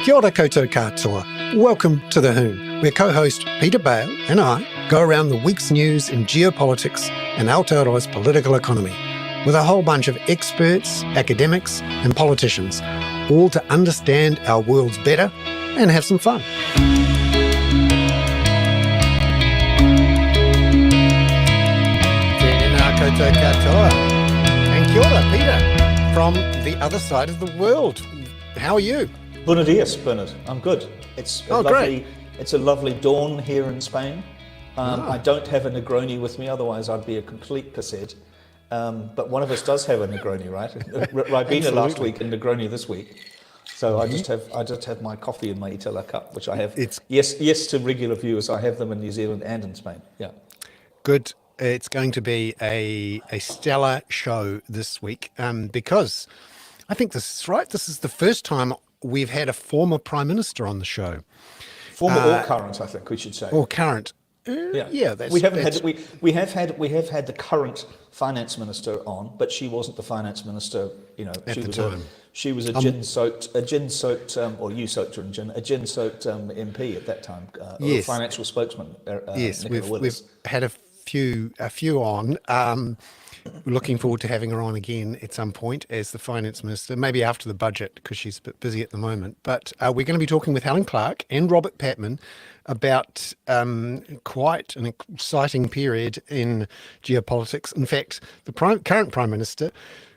Kia ora koutou katoa. Welcome to The Hoon, where co-host Peter Bale and I go around the week's news in geopolitics and Aotearoa's political economy with a whole bunch of experts, academics and politicians, all to understand our worlds better and have some fun. Tēnā koutou katoa. And kia ora, Peter, from the other side of the world. How are you? Buenos dias, Bernard. I'm good. It's a lovely dawn here in Spain. I don't have a Negroni with me, otherwise I'd be a complete cassette. But one of us does have a Negroni, right? Ribena last week and Negroni this week. So I just have my coffee in my Itala cup, which I have. Yes to regular viewers, I have them in New Zealand and in Spain. Yeah. Good. It's going to be a stellar show this week because I think this is right. This is the first time we've had a former Prime Minister on the show. Former or current, I think we should say. Or current. We have had the current finance minister on, but she wasn't the finance minister. You know, she was a gin-soaked, or you soaked her in gin, a gin-soaked MP at that time, or financial spokesman. Yes, we've had a few on. Looking forward to having her on again at some point as the finance minister, maybe after the budget because she's a bit busy at the moment. But we're going to be talking with Helen Clark and Robert Patman about quite an exciting period in geopolitics. In fact, the current Prime Minister,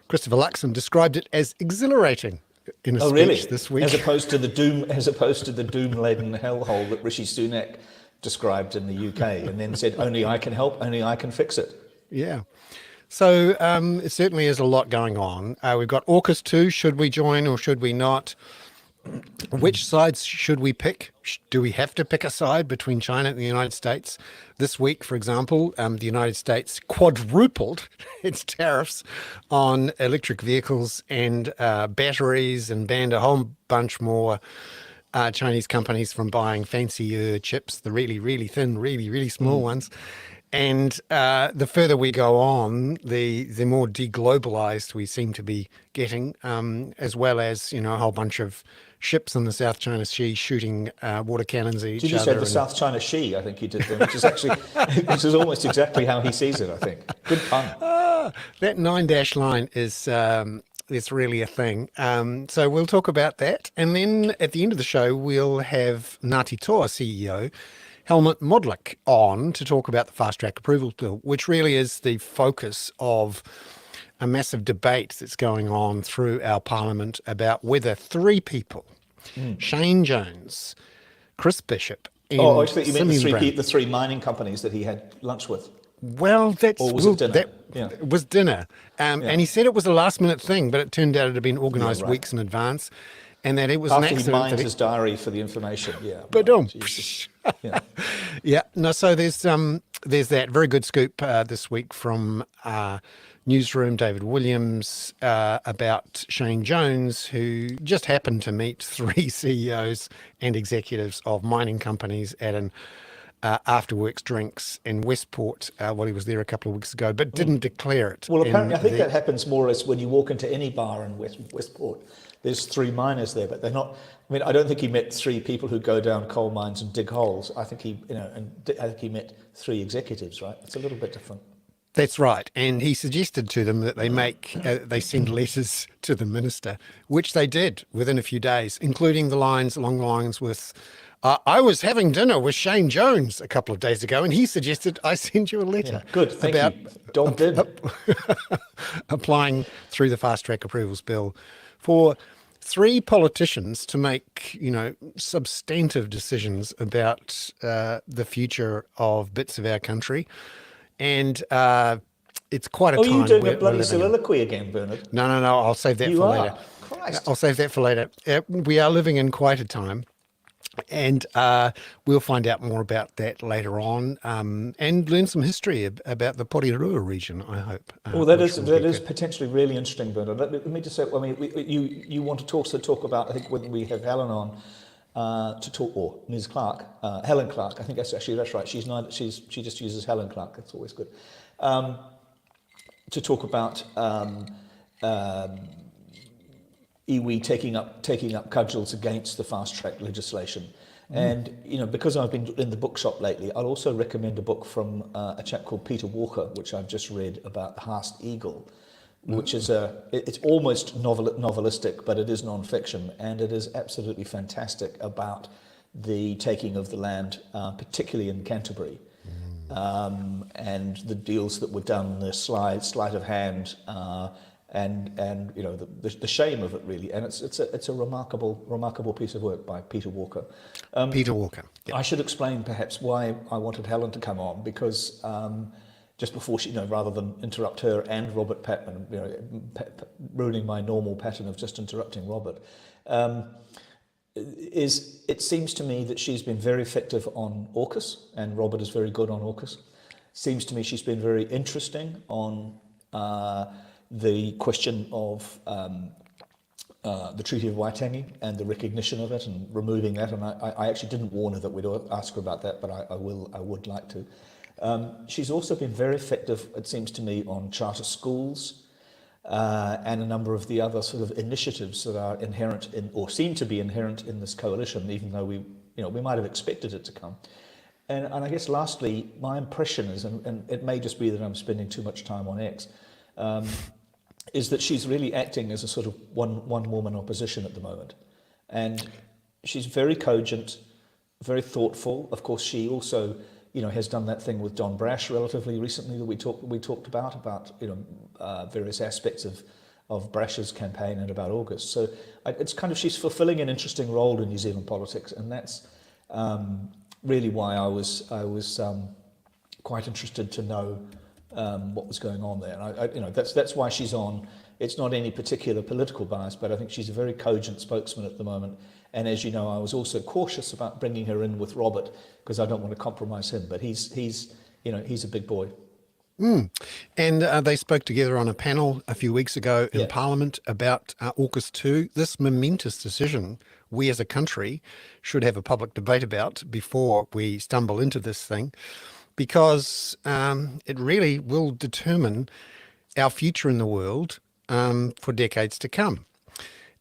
Christopher Luxon, described it as exhilarating in a speech this week. As opposed to the doom-laden hellhole that Rishi Sunak described in the UK and then said, only I can help, only I can fix it. Yeah. So it certainly is a lot going on. We've got AUKUS 2, should we join or should we not? Which sides should we pick? Do we have to pick a side between China and the United States? This week, for example, the United States quadrupled its tariffs on electric vehicles and batteries and banned a whole bunch more Chinese companies from buying fancier chips, the really, really thin, really, really small ones. And the further we go on, the more deglobalized we seem to be getting, as well as, a whole bunch of ships in the South China Sea shooting water cannons at each other. Did you say the South China Sea? I think you did there, which is almost exactly how he sees it, I think. Good pun. That 9-dash line is really a thing. So we'll talk about that. And then at the end of the show, we'll have Ngāti Toa CEO, Helmut Modlik, on to talk about the Fast Track Approvals Bill, which really is the focus of a massive debate that's going on through our parliament about whether three people, Shane Jones, Chris Bishop, and I thought you meant the three mining companies that he had lunch with. Well, it dinner? That was dinner. And he said it was a last-minute thing, but it turned out it had been organised weeks in advance. And that it was after an accident. He mined his diary for the information. Yeah. But so there's that very good scoop this week from Newsroom, David Williams, about Shane Jones, who just happened to meet three CEOs and executives of mining companies at an after-works drinks in Westport while he was there a couple of weeks ago, but didn't declare it. Well, apparently, I think that happens more as when you walk into any bar in Westport. There's three miners there, but they're not. I mean, I don't think he met three people who go down coal mines and dig holes. I think he met three executives. Right? It's a little bit different. That's right, and he suggested to them that they send letters to the minister, which they did within a few days, including along the lines with. I was having dinner with Shane Jones a couple of days ago, and he suggested I send you a letter. Yeah, good, thank you. Dog did. Applying through the Fast Track Approvals Bill for three politicians to make, substantive decisions about the future of bits of our country. And it's quite a time. Are you doing a bloody soliloquy again, Bernard? No. I'll save that for later. Christ. I'll save that for later. We are living in quite a time. And we'll find out more about that later on and learn some history about the Porirua region, I hope. Well, that is potentially really interesting, Bernard. Let me just say, you want to talk about, I think when we have Helen on to talk, or Ms. Clark, Helen Clark, I think that's right. She just uses Helen Clark. That's always good. To talk about iwi taking up cudgels against the fast track legislation. And because I've been in the bookshop lately, I'll also recommend a book from a chap called Peter Walker, which I've just read, about the Haast Eagle, which is it's almost novelistic, but it is non-fiction, and it is absolutely fantastic about the taking of the land, particularly in Canterbury, and the deals that were done, the sleight of hand, and the shame of it, really. And it's a remarkable piece of work by Peter Walker. Peter Walker. Yep. I should explain perhaps why I wanted Helen to come on, because just before she, rather than interrupt her and Robert Patman, ruining my normal pattern of just interrupting Robert, it seems to me that she's been very effective on AUKUS, and Robert is very good on AUKUS. Seems to me she's been very interesting on the question of the Treaty of Waitangi and the recognition of it and removing that. And I actually didn't warn her that we'd ask her about that, but I would like to. She's also been very effective, it seems to me, on charter schools and a number of the other sort of initiatives that are inherent in, or seem to be inherent in, this coalition, even though we might have expected it to come. And I guess lastly, my impression is, and it may just be that I'm spending too much time on X, is that she's really acting as a sort of one-woman opposition at the moment. And she's very cogent, very thoughtful. Of course, she also, has done that thing with Don Brash relatively recently that we talked about various aspects of Brash's campaign and about August. So it's kind of, she's fulfilling an interesting role in New Zealand politics, and that's really why I was quite interested to know what was going on there. And that's why she's on. It's not any particular political bias, but I think she's a very cogent spokesman at the moment. And as you know, I was also cautious about bringing her in with Robert, because I don't want to compromise him. But he's a big boy. And they spoke together on a panel a few weeks ago in Parliament about AUKUS 2. This momentous decision we as a country should have a public debate about before we stumble into this thing, because it really will determine our future in the world for decades to come.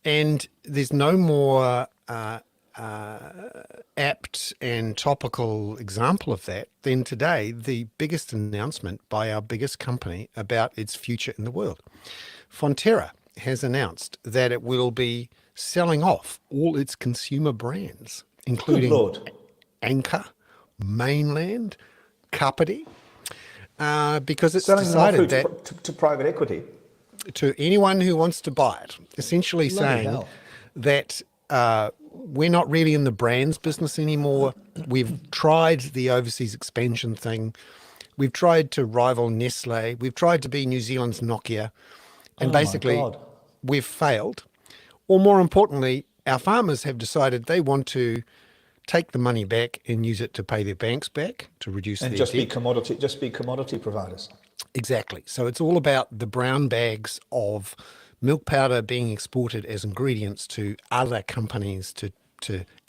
And there's no more apt and topical example of that than today, the biggest announcement by our biggest company about its future in the world. Fonterra has announced that it will be selling off all its consumer brands, including Anchor, Mainland, Kapiti, because it's selling decided them that to private equity, to anyone who wants to buy it, essentially saying that we're not really in the brands business anymore. We've tried the overseas expansion thing. We've tried to rival Nestle. We've tried to be New Zealand's Nokia. And basically, we've failed. Or more importantly, our farmers have decided they want to take the money back and use it to pay their banks back, to reduce their debt. Just be commodity providers. Exactly. So it's all about the brown bags of milk powder being exported as ingredients to other companies to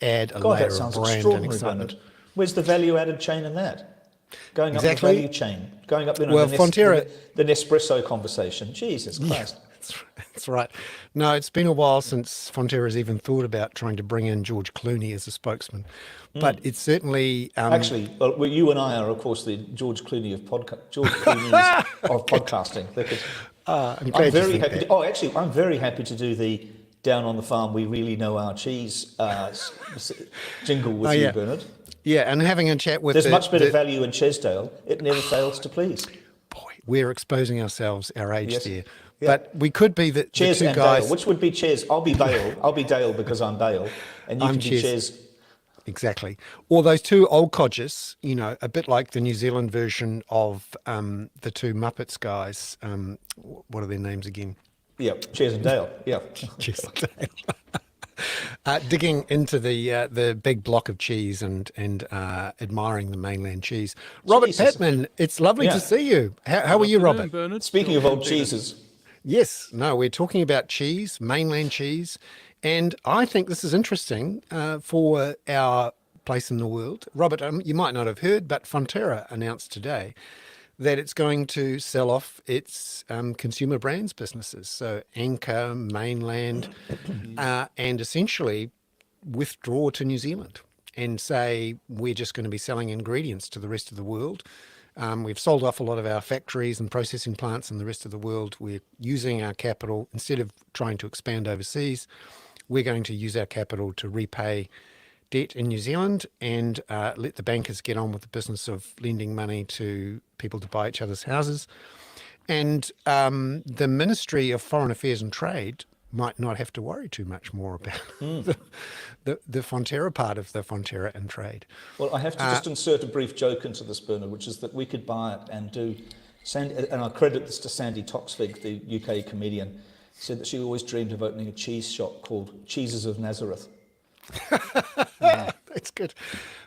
add a layer of brand and excitement. Where's the value-added chain in that? Going up the value chain, going up the Nespresso conversation. Jesus Christ. That's right. No, it's been a while since Fonterra's even thought about trying to bring in George Clooney as a spokesman. But it's certainly... Actually, well, you and I are, of course, the George Clooney's of podcasting. I'm very happy. I'm very happy to do the Down on the Farm, We Really Know Our Cheese jingle with you, Bernard. Yeah, and having a chat with... There's much better value in Chesdale. It never fails to please. Boy, we're exposing ourselves, our age there. Yeah. But we could be the two and guys... Dale. Which would be Ches? I'll be Dale. I'll be Dale because I'm Dale. And you can be Ches. Exactly. Or those two old codgers, a bit like the New Zealand version of the two Muppets guys. What are their names again? Yeah, Ches and Dale. Yeah. Ches and Dale. Digging into the big block of cheese and admiring the mainland cheese. Robert Patman, it's lovely to see you. How are you, Robert? Bernard. Speaking of old cheeses. Yes. No, we're talking about cheese, mainland cheese. And I think this is interesting for our place in the world. Robert, you might not have heard, but Fonterra announced today that it's going to sell off its consumer brands businesses. So Anchor, Mainland, and essentially withdraw to New Zealand and say, we're just going to be selling ingredients to the rest of the world. We've sold off a lot of our factories and processing plants in the rest of the world. We're using our capital, instead of trying to expand overseas, we're going to use our capital to repay debt in New Zealand and let the bankers get on with the business of lending money to people to buy each other's houses. And the Ministry of Foreign Affairs and Trade might not have to worry too much more about the Fonterra part of the Fonterra and Trade. Well, I have to just insert a brief joke into this, Bernard, which is that we could buy it and do... and I credit this to Sandy Toksvig, the UK comedian, said that she always dreamed of opening a cheese shop called Cheeses of Nazareth. That's good.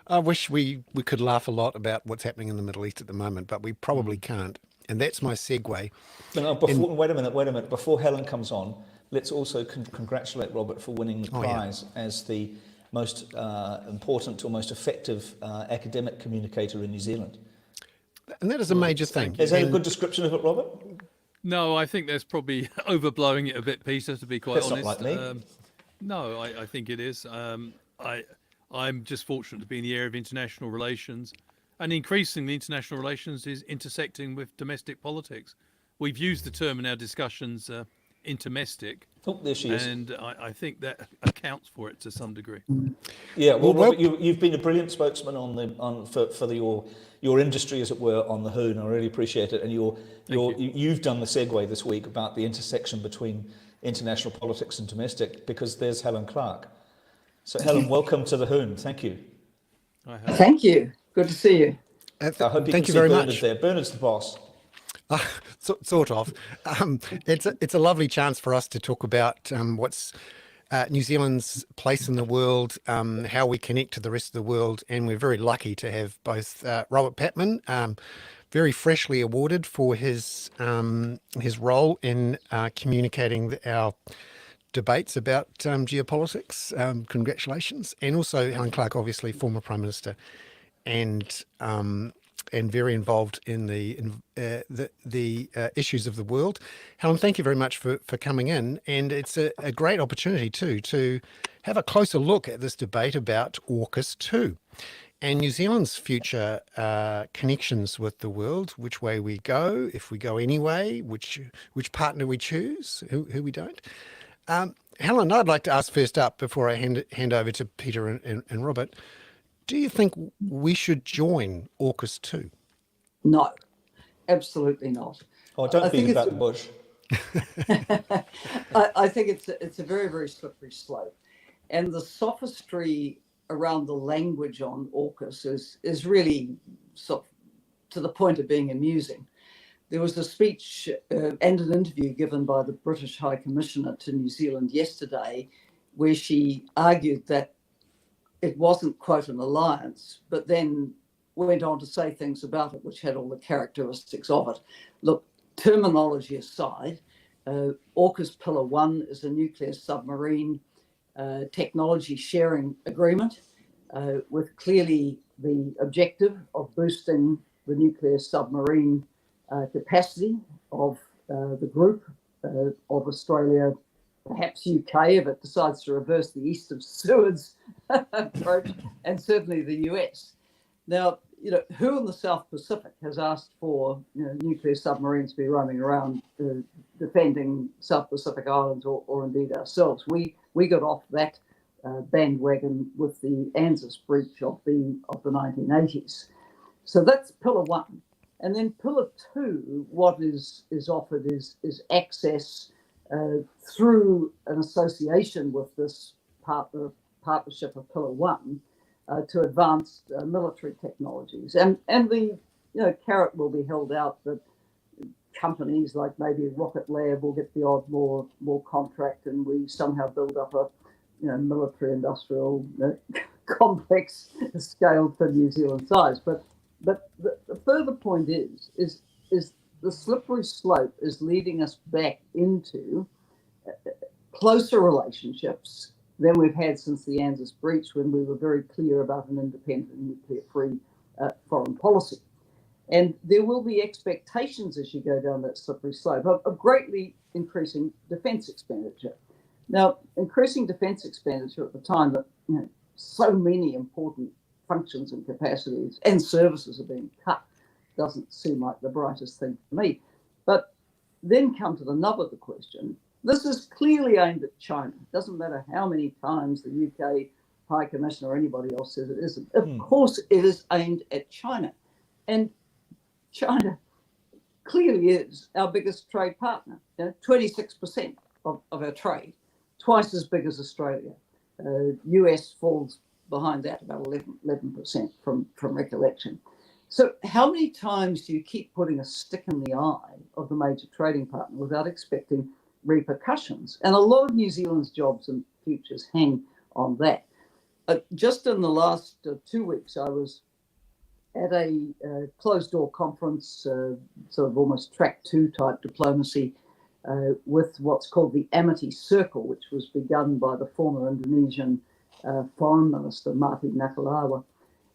I wish we could laugh a lot about what's happening in the Middle East at the moment, but we probably can't. And that's my segue. Wait a minute. Before Helen comes on, let's also congratulate Robert for winning the prize as the most important or most effective academic communicator in New Zealand. And that is a major thing. Is that a good description of it, Robert? No, I think that's probably overblowing it a bit, Peter, to be quite honest. Not like me. No, I think it is. I'm just fortunate to be in the area of international relations, and increasingly international relations is intersecting with domestic politics. We've used the term in our discussions, intermestic. Oh, there she is. And I think that accounts for it to some degree. Yeah, well, Robert, you've been a brilliant spokesman for your industry, as it were, on the Hoon. I really appreciate it. And you've done the segue this week about the intersection between international politics and domestic, because there's Helen Clark. So, Helen, welcome to the Hoon. Thank you. Thank you. Good to see you. I hope you thank can you see very Bernard much. there. Bernard's the boss. Sort of. It's a lovely chance for us to talk about what's New Zealand's place in the world, how we connect to the rest of the world, and we're very lucky to have both Robert Patman, very freshly awarded for his role in communicating our debates about geopolitics. Congratulations, and also Helen Clark, obviously former Prime Minister, and very involved in the issues of the world. Helen, thank you very much for coming in, and it's a great opportunity too to have a closer look at this debate about AUKUS 2 and New Zealand's future connections with the world, which way we go, if we go any way, which partner we choose, who we don't. Helen, I'd like to ask first up, before I hand over to Peter and Robert, do you think we should join AUKUS 2? No, absolutely not. Oh, don't beat about the bush. I think it's a very, very slippery slope. And the sophistry around the language on AUKUS is really sort of to the point of being amusing. There was a speech and an interview given by the British High Commissioner to New Zealand yesterday, where she argued that it wasn't, quote, an alliance, but then went on to say things about it which had all the characteristics of it. Look, terminology aside, AUKUS Pillar 1 is a nuclear submarine technology sharing agreement with clearly the objective of boosting the nuclear submarine capacity of the group of Australia, perhaps UK, if it decides to reverse the East of Suez approach, and certainly the US. Now, who in the South Pacific has asked for nuclear submarines to be running around defending South Pacific Islands or indeed ourselves? We got off that bandwagon with the ANZUS breach of the 1980s. So that's Pillar 1. And then Pillar 2, what is offered is access through an association with this partnership of Pillar 1 to advanced military technologies. And the carrot will be held out that companies like maybe Rocket Lab will get the odd more contract, and we somehow build up a military industrial complex scale for New Zealand size. But the further point is the slippery slope is leading us back into closer relationships than we've had since the ANZUS breach, when we were very clear about an independent nuclear-free foreign policy. And there will be expectations as you go down that slippery slope of greatly increasing defence expenditure. Now, increasing defence expenditure at the time that so many important functions and capacities and services are being cut doesn't seem like the brightest thing for me. But then come to the nub of the question. This is clearly aimed at China. It doesn't matter how many times the UK High Commissioner or anybody else says it isn't. Of course, it is aimed at China. And China clearly is our biggest trade partner. 26% of our trade, twice as big as Australia. US falls behind that about 11% from recollection. So how many times do you keep putting a stick in the eye of the major trading partner without expecting repercussions? And a lot of New Zealand's jobs and futures hang on that. Just in the last 2 weeks, I was at a closed-door conference, sort of almost track 2 type diplomacy, with what's called the Amity Circle, which was begun by the former Indonesian Foreign Minister, Marty Nakalawa.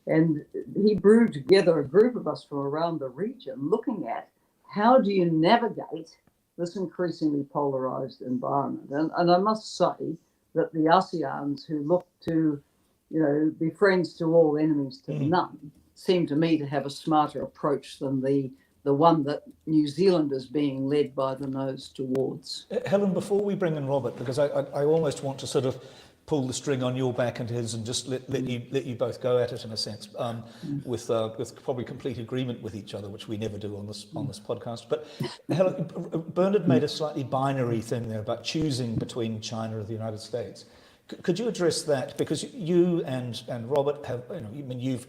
And he brewed together a group of us from around the region looking at how do you navigate this increasingly polarized environment. And I must say that the ASEANs who look to, be friends to all, enemies to none, seem to me to have a smarter approach than the one that New Zealand is being led by the nose towards. Helen, before we bring in Robert, because I almost want to sort of pull the string on your back and his and just let you both go at it in a sense, with probably complete agreement with each other, which we never do on this podcast. But Helen, Bernard made a slightly binary thing there about choosing between China and the United States. Could you address that? Because you and Robert have,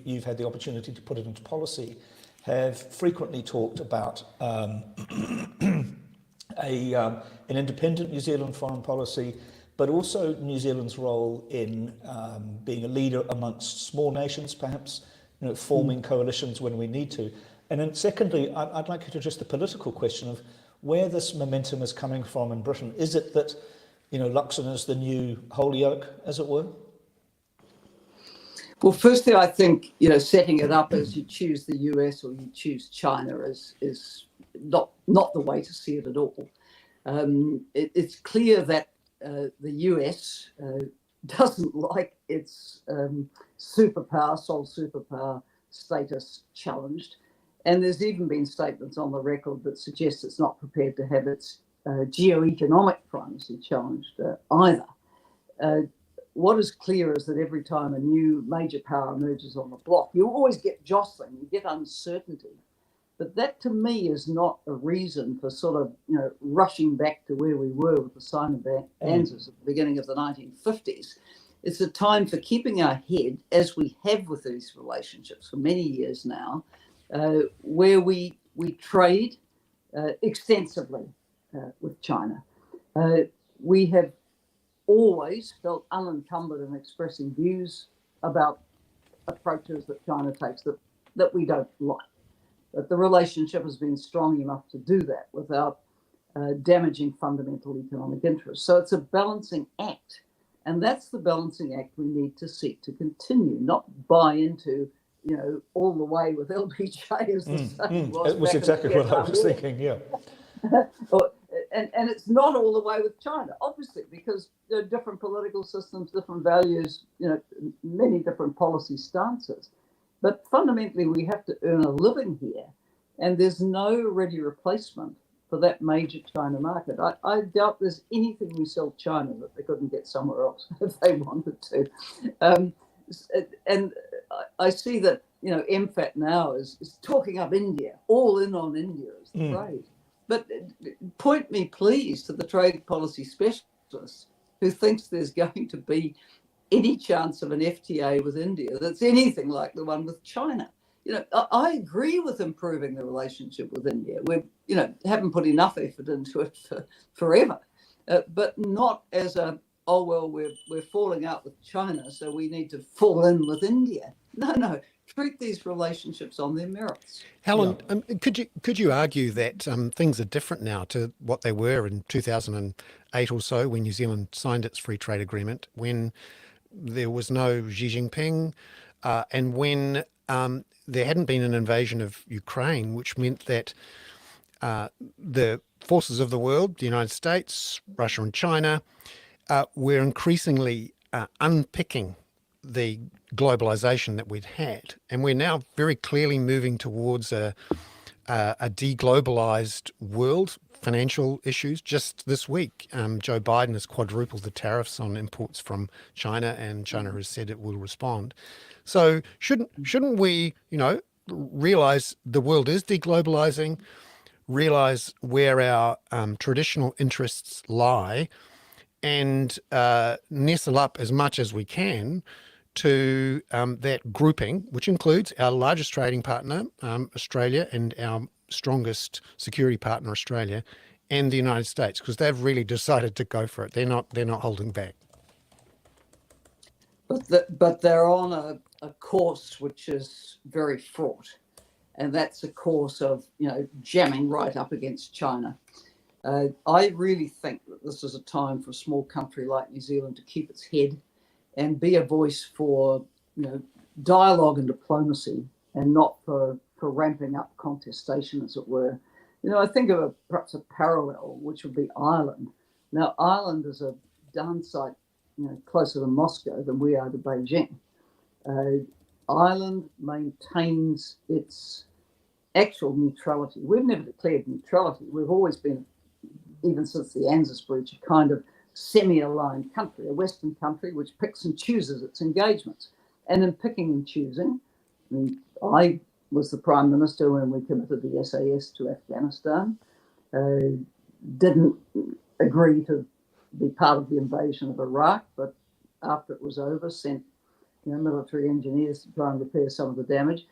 you've had the opportunity to put it into policy, have frequently talked about an independent New Zealand foreign policy, but also New Zealand's role in being a leader amongst small nations, perhaps, forming coalitions when we need to. And then secondly, I'd like you to address the political question of where this momentum is coming from in Britain. Is it that, Luxon is the new Holyoke, as it were? Well, firstly, I think, setting it up as you choose the US or you choose China is not the way to see it at all. It's clear that the US doesn't like its sole superpower status challenged. And there's even been statements on the record that suggest it's not prepared to have its geoeconomic primacy challenged either. What is clear is that every time a new major power emerges on the block, you always get jostling, you get uncertainty. But that to me is not a reason for sort of, rushing back to where we were with the Sino-Answers at the beginning of the 1950s. It's a time for keeping our head, as we have with these relationships for many years now, where we trade extensively with China. We have always felt unencumbered in expressing views about approaches that China takes that we don't like. But the relationship has been strong enough to do that without damaging fundamental economic interests. So it's a balancing act. And that's the balancing act we need to seek to continue, not buy into, all the way with LBJ as the saying was. It was exactly what I was thinking, yeah. And it's not all the way with China, obviously, because there are different political systems, different values, many different policy stances. But fundamentally, we have to earn a living here, and there's no ready replacement for that major China market. I doubt there's anything we sell China that they couldn't get somewhere else if they wanted to. And I see that, MFAT now is talking up India, all in on India as the trade. But point me, please, to the trade policy specialist who thinks there's going to be any chance of an FTA with India that's anything like the one with China. I agree with improving the relationship with India. We, haven't put enough effort into it for forever, but not as we're falling out with China, so we need to fall in with India. No. Treat these relationships on their merits. Helen, could you argue that things are different now to what they were in 2008 or so when New Zealand signed its free trade agreement, when there was no Xi Jinping, and when there hadn't been an invasion of Ukraine, which meant that the forces of the world, the United States, Russia and China, were increasingly unpicking the globalization that we'd had. And we're now very clearly moving towards a deglobalized world. Financial issues. Just this week, Joe Biden has quadrupled the tariffs on imports from China, and China has said it will respond. So shouldn't we, realize the world is deglobalizing, realize where our traditional interests lie, and nestle up as much as we can to that grouping, which includes our largest trading partner, Australia, and our strongest security partner, Australia, and the United States, because they've really decided to go for it. They're not holding back. But they're on a course which is very fraught, and that's a course of jamming right up against China. I really think that this is a time for a small country like New Zealand to keep its head and be a voice for dialogue and diplomacy, and not for ramping up contestation, as it were. I think of perhaps a parallel, which would be Ireland. Now, Ireland is a darn sight closer to Moscow than we are to Beijing. Ireland maintains its actual neutrality. We've never declared neutrality. We've always been, even since the ANZUS breach, a kind of semi-aligned country, a Western country which picks and chooses its engagements. And in picking and choosing, I was the Prime Minister when we committed the SAS to Afghanistan, didn't agree to be part of the invasion of Iraq, but after it was over, sent military engineers to try and repair some of the damage.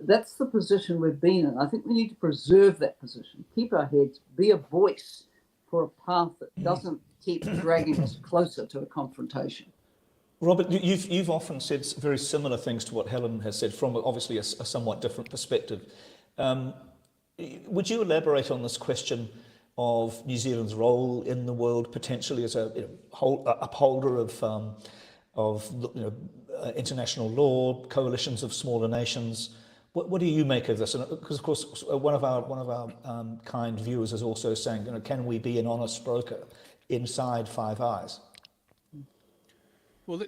That's the position we've been in. I think we need to preserve that position, keep our heads, be a voice for a path that doesn't keep dragging us closer to a confrontation. Robert, you've often said very similar things to what Helen has said, from obviously a somewhat different perspective. Would you elaborate on this question of New Zealand's role in the world, potentially as a upholder of international law, coalitions of smaller nations? What do you make of this? Because of course, one of our kind viewers is also saying, can we be an honest broker inside Five Eyes? Well,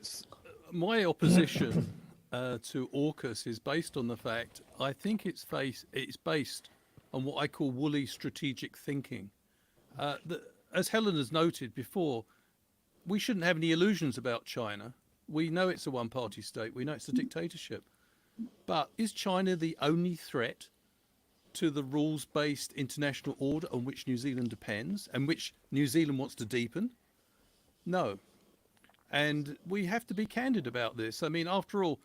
my opposition to AUKUS is based on the fact I think it's based on what I call woolly strategic thinking. As Helen has noted before, we shouldn't have any illusions about China. We know it's a one-party state. We know it's a dictatorship. But is China the only threat to the rules-based international order on which New Zealand depends and which New Zealand wants to deepen? No. And we have to be candid about this. I mean, after all,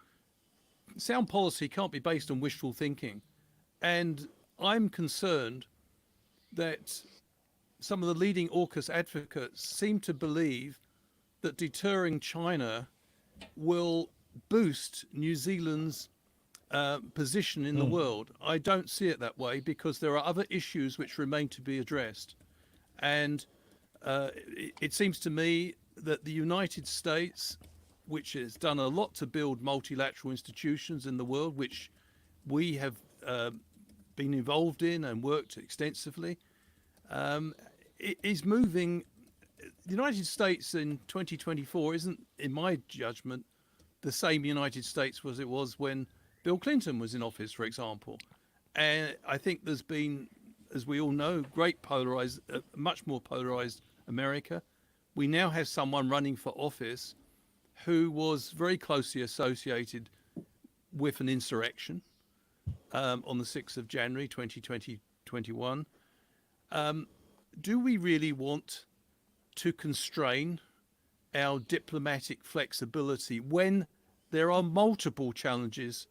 sound policy can't be based on wishful thinking. And I'm concerned that some of the leading AUKUS advocates seem to believe that deterring China will boost New Zealand's position in the world. I don't see it that way, because there are other issues which remain to be addressed. And it seems to me that the United States, which has done a lot to build multilateral institutions in the world, which we have been involved in and worked extensively, is moving. The United States in 2024 isn't, in my judgment, the same United States as it was when Bill Clinton was in office, for example. And I think there's been, as we all know, much more polarized America. We now have someone running for office who was very closely associated with an insurrection on the 6th of January 2021. Do we really want to constrain our diplomatic flexibility when there are multiple challenges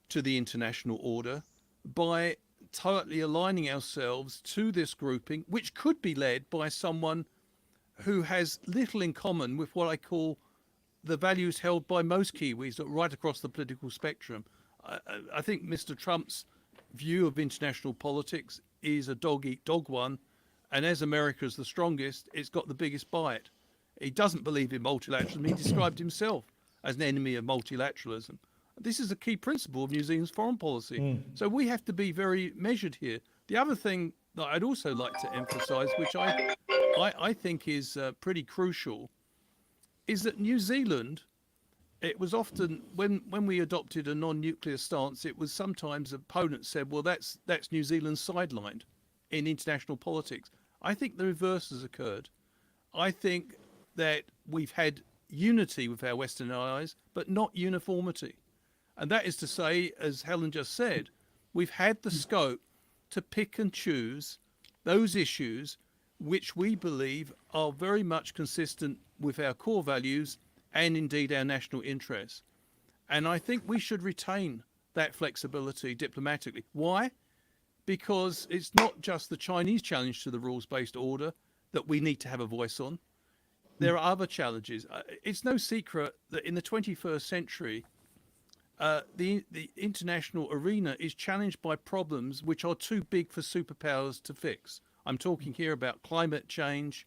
to the international order by totally aligning ourselves to this grouping, which could be led by someone who has little in common with what I call the values held by most Kiwis right across the political spectrum? I think Mr. Trump's view of international politics is a dog-eat-dog one, and as America is the strongest, it's got the biggest bite. He doesn't believe in multilateralism. He described himself as an enemy of multilateralism. This is a key principle of New Zealand's foreign policy. So we have to be very measured here. The other thing that I'd also like to emphasise, which I think is pretty crucial, is that New Zealand, it was often when we adopted a non-nuclear stance, it was sometimes opponents said, well, that's New Zealand sidelined in international politics. I think the reverse has occurred. I think that we've had unity with our Western allies, but not uniformity. And that is to say, as Helen just said, we've had the scope to pick and choose those issues which we believe are very much consistent with our core values and indeed our national interests. And I think we should retain that flexibility diplomatically. Why? Because it's not just the Chinese challenge to the rules-based order that we need to have a voice on. There are other challenges. It's no secret that in the 21st century, the international arena is challenged by problems which are too big for superpowers to fix. I'm talking here about climate change,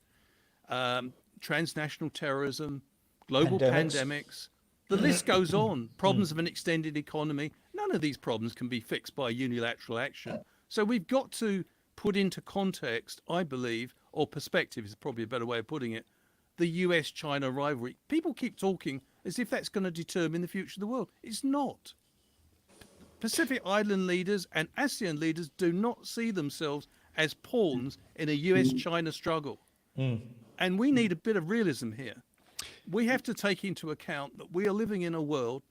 transnational terrorism, global pandemics. The list goes on. Problems of an extended economy. None of these problems can be fixed by unilateral action. So we've got to put into context, I believe, or perspective is probably a better way of putting it, the US-China rivalry. People keep talking as if that's going to determine the future of the world. It's not. Pacific Island leaders and ASEAN leaders do not see themselves as pawns in a US-China struggle. And we need a bit of realism here. We have to take into account that we are living in a world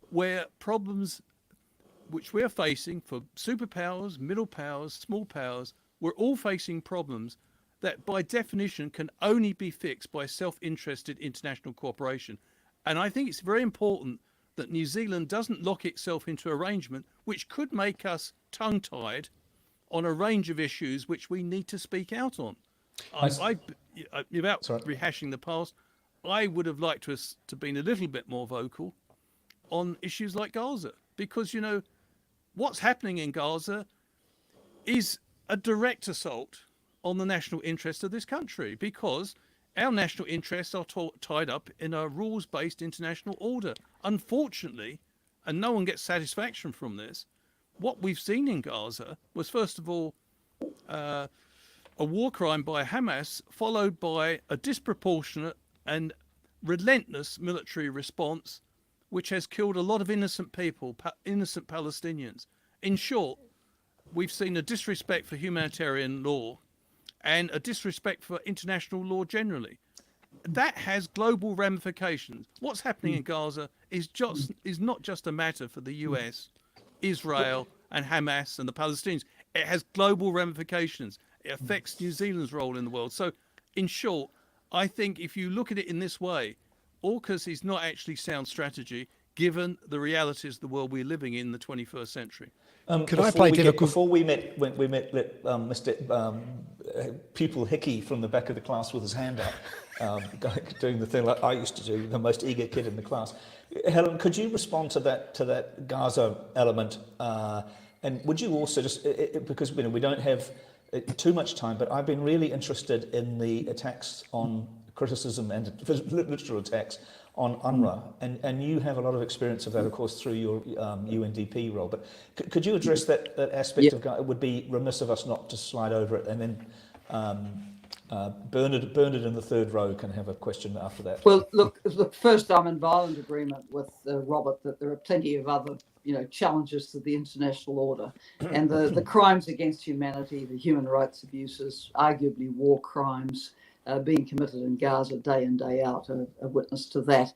where problems which we are facing for superpowers, middle powers, small powers, we're all facing problems that by definition can only be fixed by self-interested international cooperation. And I think it's very important that New Zealand doesn't lock itself into arrangement which could make us tongue-tied on a range of issues which we need to speak out on. Without rehashing the past, I would have liked to have been a little bit more vocal on issues like Gaza, because, you know, what's happening in Gaza is a direct assault on the national interest of this country, because our national interests are tied up in a rules-based international order. Unfortunately, and no one gets satisfaction from this, what we've seen in Gaza was, first of all, a war crime by Hamas, followed by a disproportionate and relentless military response, which has killed a lot of innocent people, innocent Palestinians. In short, we've seen a disrespect for humanitarian law and a disrespect for international law generally. That has global ramifications. What's happening in Gaza is not just a matter for the US, Israel and Hamas and the Palestinians. It has global ramifications. It affects New Zealand's role in the world. So, in short, I think if you look at it in this way, AUKUS is not actually sound strategy given the realities of the world we're living in the 21st century. Could I play before we met, Mr. Pupil Hickey from the back of the class with his hand up, doing the thing like I used to do, the most eager kid in the class. Helen, could you respond to that Gaza element? And would you also just, because we don't have too much time, but I've been really interested in the attacks on criticism and literal attacks on UNRWA, and you have a lot of experience of that, of course, through your UNDP role. But could you address that aspect of Gaza? It would be remiss of us not to slide over it, and then Bernard in the third row can have a question after that. Well, look, first, I'm in violent agreement with Robert that there are plenty of other challenges to the international order, and the crimes against humanity, the human rights abuses, arguably war crimes being committed in Gaza day in, day out, a witness to that.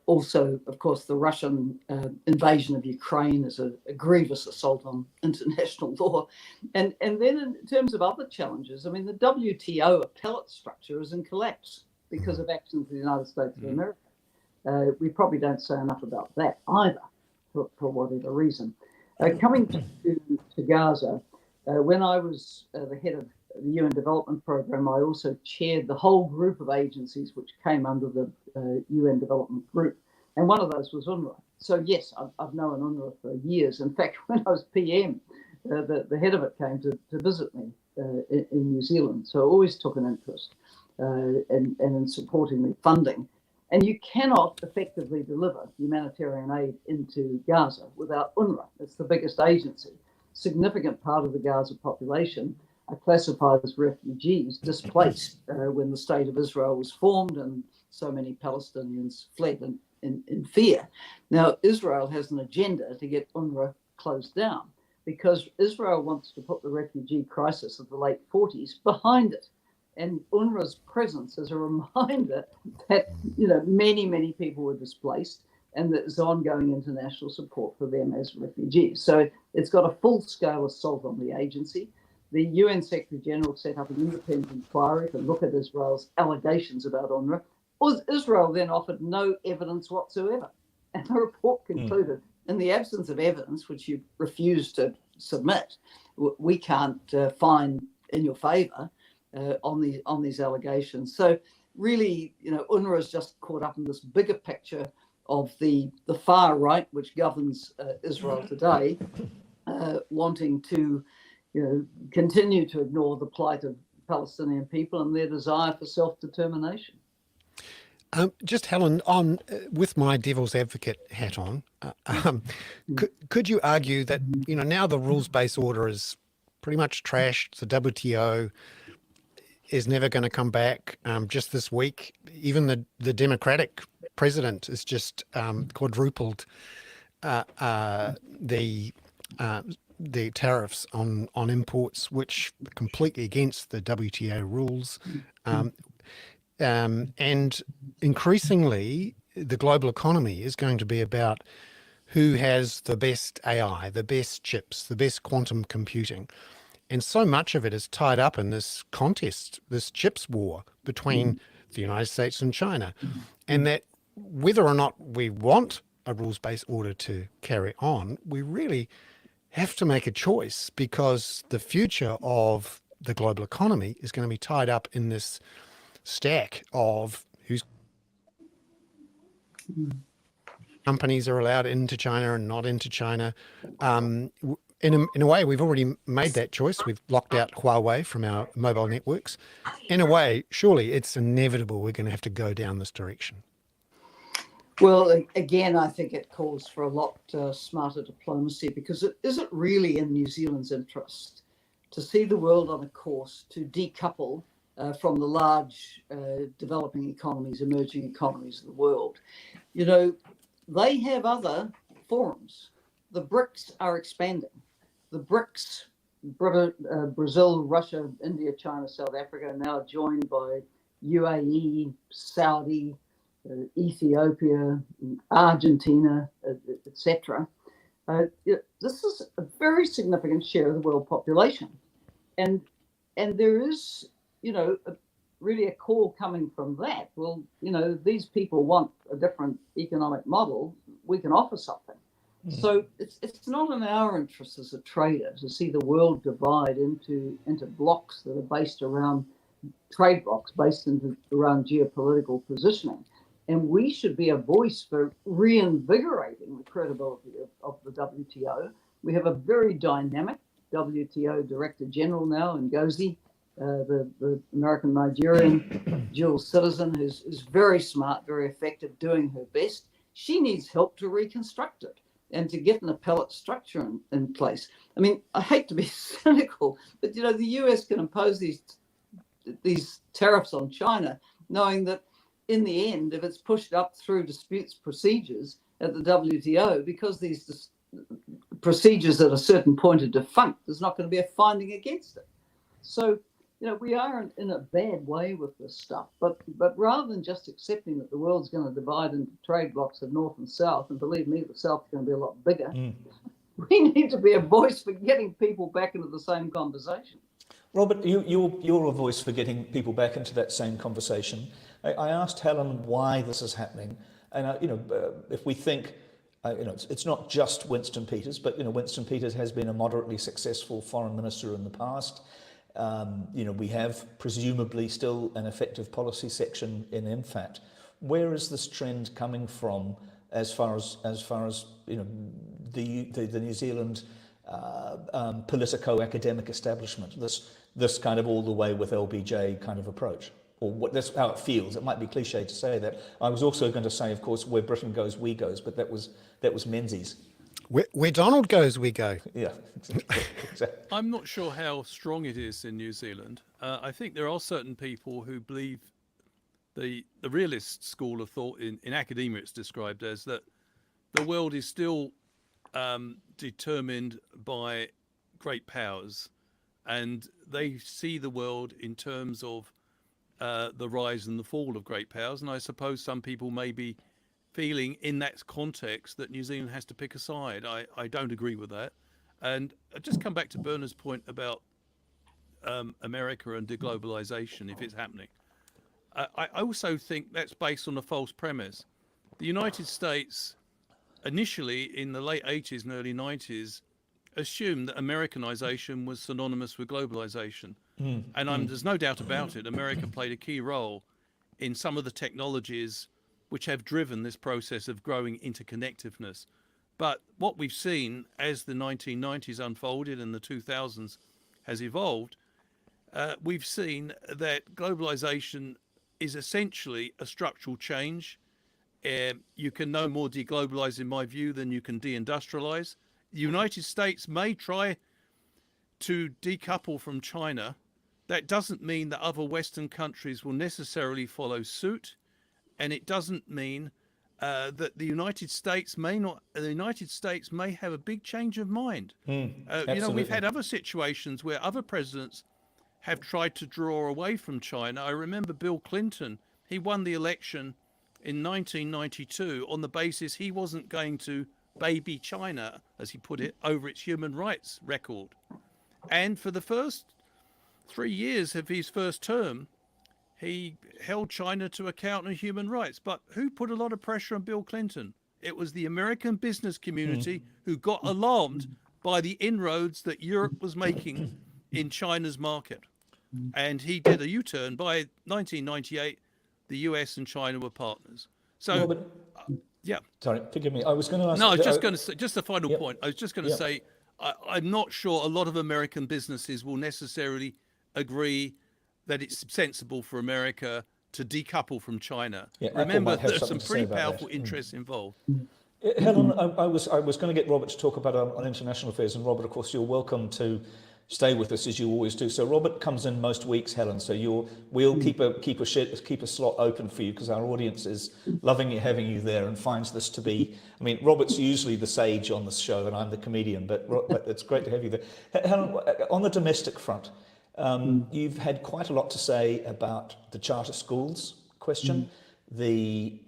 Also, of course, the Russian invasion of Ukraine is a grievous assault on international law. And then in terms of other challenges, I mean, the WTO appellate structure is in collapse because of actions of the United States of America. We probably don't say enough about that either, for whatever reason. Coming to Gaza, when I was the head of the UN Development Programme, I also chaired the whole group of agencies which came under the UN Development Group, and one of those was UNRWA. So yes, I've known UNRWA for years. In fact, when I was PM, the head of it came to visit me in New Zealand, so I always took an interest in supporting the funding And you cannot effectively deliver humanitarian aid into Gaza without UNRWA. It's the biggest agency. Significant part of the Gaza population are classified as refugees, displaced when the state of Israel was formed and so many Palestinians fled in fear. Now, Israel has an agenda to get UNRWA closed down because Israel wants to put the refugee crisis of the late 40s behind it. And UNRWA's presence is a reminder that, many people were displaced and that there's ongoing international support for them as refugees. So it's got a full-scale assault on the agency. The UN Secretary General set up an independent inquiry to look at Israel's allegations about UNRWA. Israel then offered no evidence whatsoever. And the report concluded, in the absence of evidence, which you refuse to submit, we can't find in your favour on these allegations. So really, UNRWA is just caught up in this bigger picture of the far right, which governs Israel today, wanting to continue to ignore the plight of Palestinian people and their desire for self-determination. Just Helen, on with my devil's advocate hat on, could you argue that now the rules-based order is pretty much trashed? The WTO is never going to come back. Just this week, even the Democratic president has just quadrupled the tariffs on imports, which are completely against the WTO rules. And increasingly, the global economy is going to be about who has the best AI, the best chips, the best quantum computing. And so much of it is tied up in this contest, this chips war between the United States and China. And that whether or not we want a rules-based order to carry on, we really have to make a choice, because the future of the global economy is going to be tied up in this stack of whose companies are allowed into China and not into China. In a way, we've already made that choice. We've locked out Huawei from our mobile networks. In a way, surely it's inevitable we're going to have to go down this direction. Well, again, I think it calls for a lot smarter diplomacy, because is it really in New Zealand's interest to see the world on a course to decouple from the large developing economies, emerging economies of the world? They have other forums. The BRICS are expanding. The BRICS, Brazil, Russia, India, China, South Africa, are now joined by UAE, Saudi, Ethiopia, Argentina, etc. This is a very significant share of the world population. And there is, really a call coming from that. Well, these people want a different economic model. We can offer something. So it's not in our interest as a trader to see the world divide into blocks that are based around trade blocks, based around geopolitical positioning. And we should be a voice for reinvigorating the credibility of the WTO. We have a very dynamic WTO Director General now, Ngozi, the American Nigerian dual citizen, who's very smart, very effective, doing her best. She needs help to reconstruct it and to get an appellate structure in place. I mean, I hate to be cynical, but the US can impose these tariffs on China, knowing that in the end, if it's pushed up through disputes procedures at the WTO, because these procedures at a certain point are defunct, there's not going to be a finding against it. So, we are in a bad way with this stuff. But rather than just accepting that the world's going to divide into trade blocks of North and South, and believe me, the South's going to be a lot bigger, we need to be a voice for getting people back into the same conversation. Robert, you're a voice for getting people back into that same conversation. I asked Helen why this is happening, and if we think, it's not just Winston Peters, but Winston Peters has been a moderately successful foreign minister in the past. We have presumably still an effective policy section in MFAT. Where is this trend coming from, as far as the New Zealand politico-academic establishment? This kind of all the way with LBJ kind of approach. or what that's how it feels. It might be cliche to say that. I was also going to say, of course, where Britain goes, we goes, but that was Menzies. Where Donald goes, we go. Yeah, exactly. I'm not sure how strong it is in New Zealand. I think there are certain people who believe the realist school of thought in academia, it's described as that the world is still determined by great powers, and they see the world in terms of the rise and the fall of great powers. And I suppose some people may be feeling in that context that New Zealand has to pick a side. I don't agree with that. And I just come back to Bernard's point about America and deglobalization, if it's happening. I also think that's based on a false premise. The United States, initially in the late 80s and early 90s, assumed that Americanization was synonymous with globalization. And there's no doubt about it, America played a key role in some of the technologies which have driven this process of growing interconnectedness. But what we've seen as the 1990s unfolded and the 2000s has evolved, we've seen that globalization is essentially a structural change. You can no more deglobalize, in my view, than you can deindustrialize. The United States may try to decouple from China. That doesn't mean that other Western countries will necessarily follow suit, and it doesn't mean that the United States may not. The United States may have a big change of mind. We've had other situations where other presidents have tried to draw away from China. I remember Bill Clinton. He won the election in 1992 on the basis he wasn't going to baby China, as he put it, over its human rights record. And for the first 3 years of his first term, he held China to account on human rights. But who put a lot of pressure on Bill Clinton? It was the American business community who got alarmed by the inroads that Europe was making in China's market. And he did a U-turn. By 1998, the US and China were partners. So, Robert, yeah. Sorry, forgive me. I was going to ask. No, I was just going to say, just a final Yep. point. I was just going to say, I'm not sure a lot of American businesses will necessarily agree that it's sensible for America to decouple from China. Yeah, Apple Remember, might have there's some something to say pretty about powerful that. interests involved. Helen, I was going to get Robert to talk about on international affairs, and Robert, of course, you're welcome to stay with us as you always do. So Robert comes in most weeks, Helen. So we'll keep a slot open for you because our audience is loving you having you there and finds this to be. I mean, Robert's usually the sage on this show, and I'm the comedian, but it's great to have you there. Helen, on the domestic front, you've had quite a lot to say about the charter schools question, the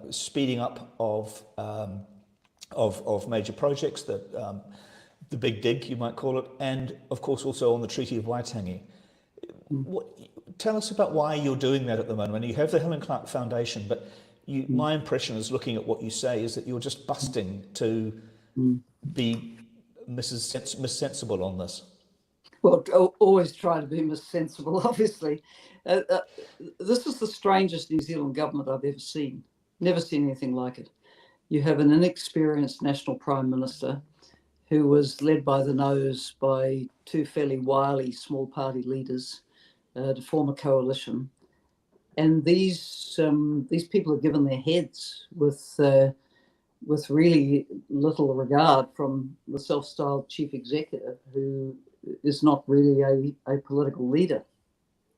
speeding up of major projects, the big dig, you might call it, and of course also on the Treaty of Waitangi. Tell us about why you're doing that at the moment. You have the Helen Clark Foundation, but my impression is, looking at what you say, is that you're just busting to be Miss Sensible on this. Well, always try to be Miss Sensible, obviously. This is the strangest New Zealand government I've ever seen. Never seen anything like it. You have an inexperienced national prime minister who was led by the nose by two fairly wily small party leaders to form a coalition. And these people are given their heads with really little regard from the self-styled chief executive, who is not really a political leader.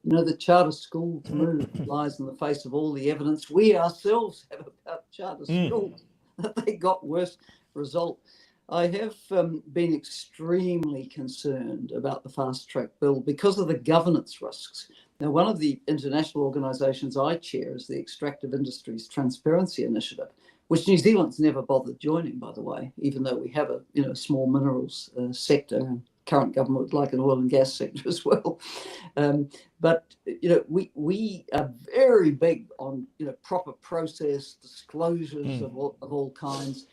You know, the charter school move lies in the face of all the evidence we ourselves have about charter schools, that they got worse result. I have been extremely concerned about the fast track bill because of the governance risks. Now, one of the international organisations I chair is the Extractive Industries Transparency Initiative, which New Zealand's never bothered joining, by the way, even though we have a small minerals sector, and current government would like an oil and gas sector as well. But we are very big on proper process, disclosures of all kinds.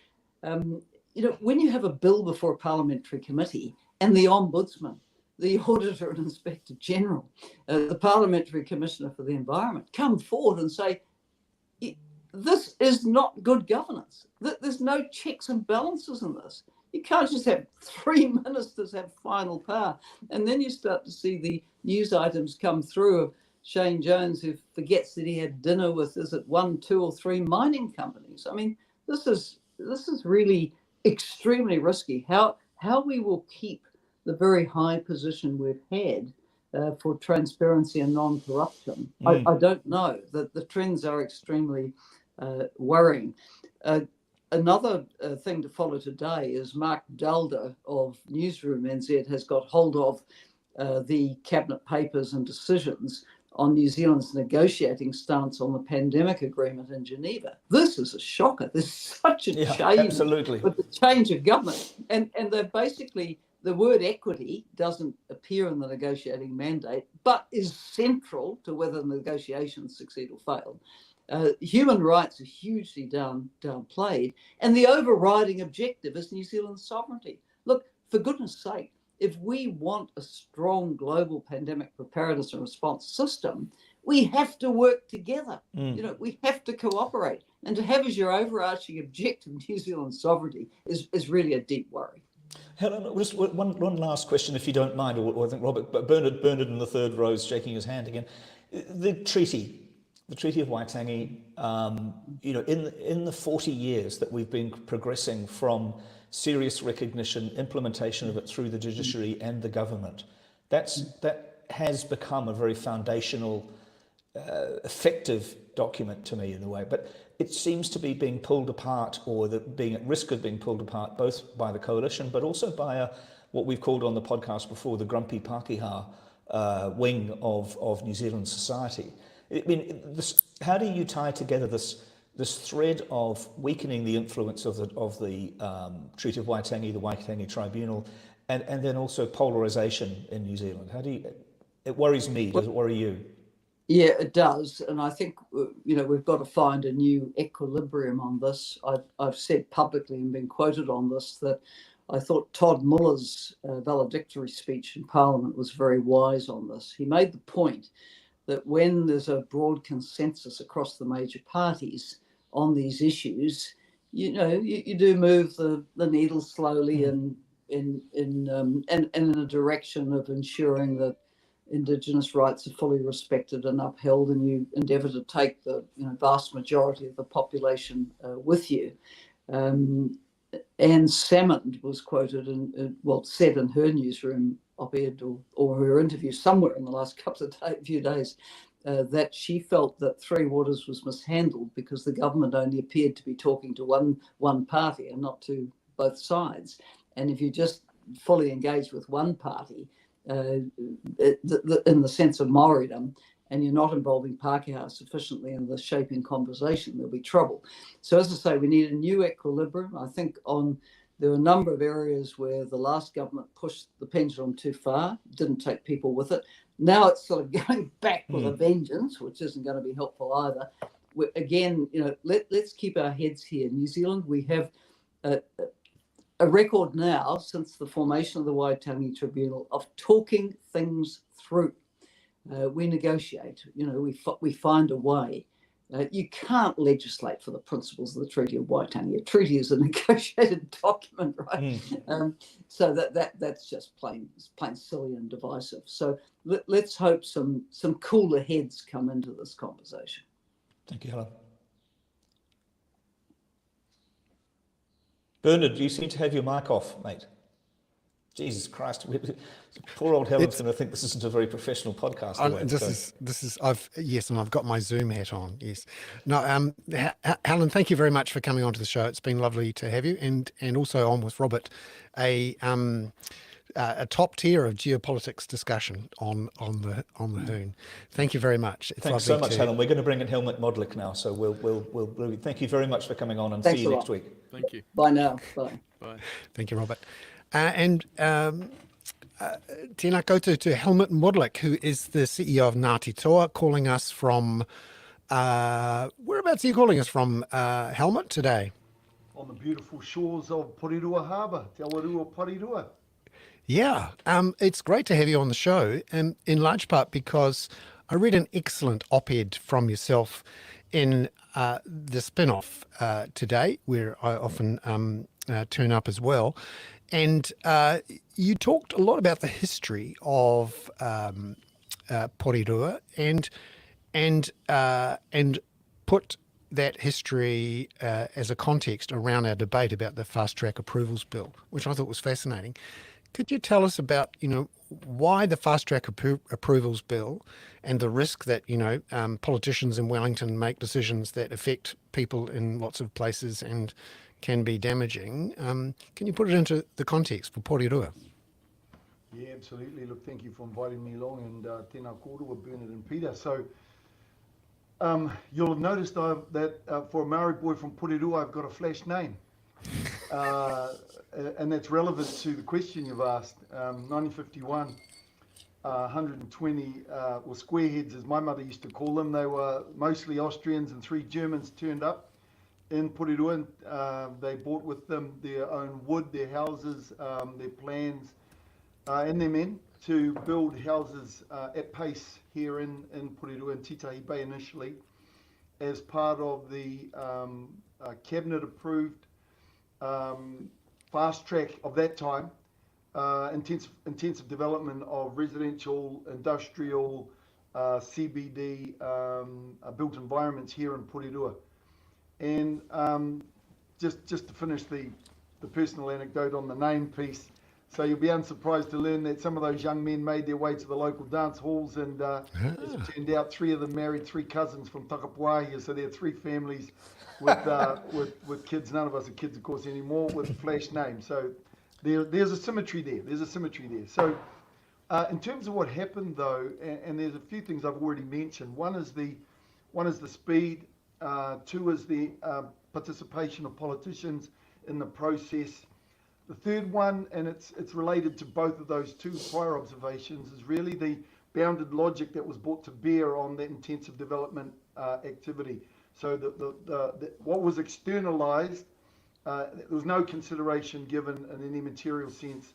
When you have a bill before a parliamentary committee and the Ombudsman, the Auditor and Inspector General, the Parliamentary Commissioner for the Environment come forward and say, this is not good governance. There's no checks and balances in this. You can't just have three ministers have final power. And then you start to see the news items come through of Shane Jones, who forgets that he had dinner with, is it 1, 2, or 3 mining companies? I mean, this is really extremely risky. How we will keep the very high position we've had for transparency and non-corruption, I don't know. The trends are extremely worrying. Another thing to follow today is Mark Dalder of Newsroom NZ has got hold of the cabinet papers and decisions on New Zealand's negotiating stance on the pandemic agreement in Geneva. This is a shocker. There's such a change with the change of government. And they're basically, the word equity doesn't appear in the negotiating mandate, but is central to whether the negotiations succeed or fail. Human rights are hugely downplayed. And the overriding objective is New Zealand's sovereignty. Look, for goodness sake, if we want a strong global pandemic preparedness and response system, we have to work together. We have to cooperate. And to have as your overarching objective New Zealand's sovereignty is really a deep worry. Helen, just one last question, if you don't mind, or I think Robert, but Bernard in the third row is shaking his hand again. The Treaty of Waitangi, in the 40 years that we've been progressing from serious recognition, implementation of it through the judiciary and the government, that has become a very foundational, effective document to me in a way. But it seems to be being pulled apart, or being at risk of being pulled apart, both by the coalition, but also by what we've called on the podcast before, the grumpy Pākehā wing of New Zealand society. I mean, how do you tie together this thread of weakening the influence of the Treaty of Waitangi, the Waitangi Tribunal, and then also polarisation in New Zealand? How do you? It worries me. Does it worry you? Yeah, it does, and I think we've got to find a new equilibrium on this. I've said publicly and been quoted on this that I thought Todd Muller's valedictory speech in Parliament was very wise on this. He made the point that when there's a broad consensus across the major parties on these issues, you do move the needle slowly and in a direction of ensuring that Indigenous rights are fully respected and upheld, and you endeavour to take the vast majority of the population with you. Anne Salmond was quoted said in her newsroom op-ed or her interview somewhere in the last few days that she felt that Three Waters was mishandled because the government only appeared to be talking to one party and not to both sides. And if you just fully engage with one party in the sense of Maoridom, and you're not involving Pākehā sufficiently in the shaping conversation, there'll be trouble. So as I say, we need a new equilibrium. I think there are a number of areas where the last government pushed the pendulum too far, didn't take people with it. Now it's sort of going back with a vengeance, which isn't going to be helpful either. Again, let's keep our heads here. New Zealand, we have a record now since the formation of the Waitangi Tribunal of talking things through. We negotiate, we find a way. You can't legislate for the principles of the Treaty of Waitangi. A treaty is a negotiated document, right? So that's just plain silly and divisive. So let's hope some cooler heads come into this conversation. Thank you, Helen. Bernard, you seem to have your mic off, mate. Jesus Christ, poor old Helen's going to think this isn't a very professional podcast. I've got my Zoom hat on. Yes, no, Helen, thank you very much for coming onto the show. It's been lovely to have you, and also on with Robert, a top tier of geopolitics discussion on the Hoon. Thank you very much. Thanks so much, Helen. We're going to bring in Helmut Modlik now, so we'll thank you very much for coming on, and see you next week. Thank you. Bye now. Bye. Thank you, Robert. And tēnā koutou to Helmut Modlik, who is the CEO of Ngāti Toa, calling us from, whereabouts are you calling us from, Helmut, today? On the beautiful shores of Porirua Harbour, Te Awarua Porirua. Yeah, it's great to have you on the show, and in large part because I read an excellent op-ed from yourself in the spin-off today, where I often turn up as well. And you talked a lot about the history of Porirua and put that history as a context around our debate about the fast track approvals bill, which I thought was fascinating. Could you tell us about, why the fast track approvals bill and the risk that, politicians in Wellington make decisions that affect people in lots of places and can be damaging? Can you put it into the context for Porirua? Yeah, absolutely. Look, thank you for inviting me along, and tēnā kōrua, Bernard and Peter. So you'll have noticed that for a Maori boy from Porirua, I've got a flash name. And that's relevant to the question you've asked. 1951, 120 squareheads, as my mother used to call them. They were mostly Austrians, and 3 Germans turned up in Porirua. They brought with them their own wood, their houses, their plans, and their men to build houses at pace here in Porirua and Titahi Bay initially, as part of the cabinet approved fast track of that time, intensive development of residential, industrial, CBD built environments here in Porirua. And just to finish the personal anecdote on the name piece, so you'll be unsurprised to learn that some of those young men made their way to the local dance halls, and as it turned out, 3 of them married 3 cousins from Takapuahia, so there are 3 families with kids. None of us are kids, of course, anymore, with flash names. So there's a symmetry there. So in terms of what happened, though, and there's a few things I've already mentioned. One is the speed. 2 is the participation of politicians in the process. The third one, and it's related to both of those 2 prior observations, is really the bounded logic that was brought to bear on that intensive development activity. So what was externalized, there was no consideration given in any material sense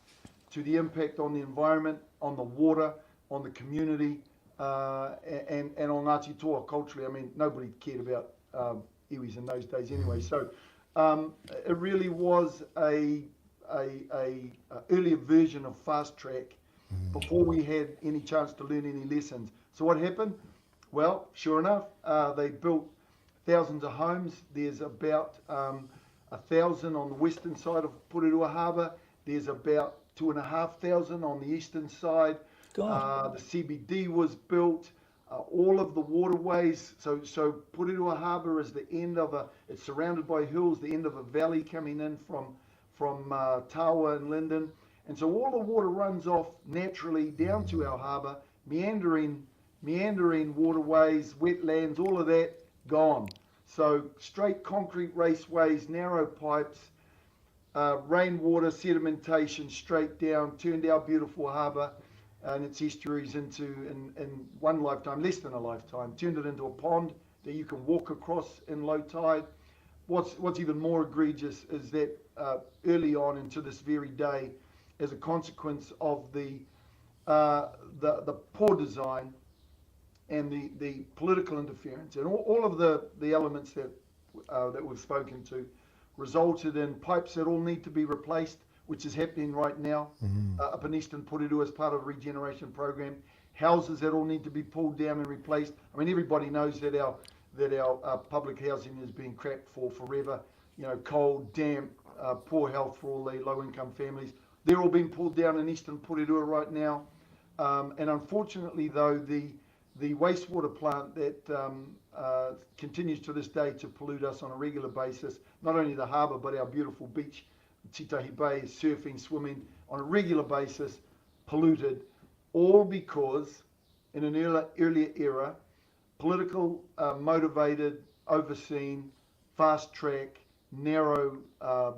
to the impact on the environment, on the water, on the community, and on Ngāti Toa culturally. I mean, nobody cared about iwis in those days anyway. So it really was a earlier version of fast track before we had any chance to learn any lessons. So what happened? Well, sure enough, they built thousands of homes. There's about 1,000 on the western side of Porirua Harbour. There's about 2,500 on the eastern side. The CBD was built. All of the waterways. So Porirua Harbour is the end of it's surrounded by hills, the end of a valley coming in from Tawa and Linden. And so all the water runs off naturally down to our harbour, meandering waterways, wetlands, all of that gone. So straight concrete raceways, narrow pipes, rainwater sedimentation straight down, turned our beautiful harbour and its estuaries into, in one lifetime, less than a lifetime, turned it into a pond that you can walk across in low tide. What's even more egregious is that early on into this very day, as a consequence of the poor design and the political interference and all of the elements that we've spoken to, resulted in pipes that all need to be replaced, which is happening right now up in Eastern Porirua as part of a regeneration program. Houses that all need to be pulled down and replaced. I mean, everybody knows that our public housing is being crapped for forever. Cold, damp, poor health for all the low-income families. They're all being pulled down in Eastern Porirua right now. And unfortunately, though, the wastewater plant that continues to this day to pollute us on a regular basis, not only the harbour, but our beautiful beach, Titahi Bay, surfing, swimming, on a regular basis, polluted, all because in an earlier era, political motivated, overseen, fast track, narrow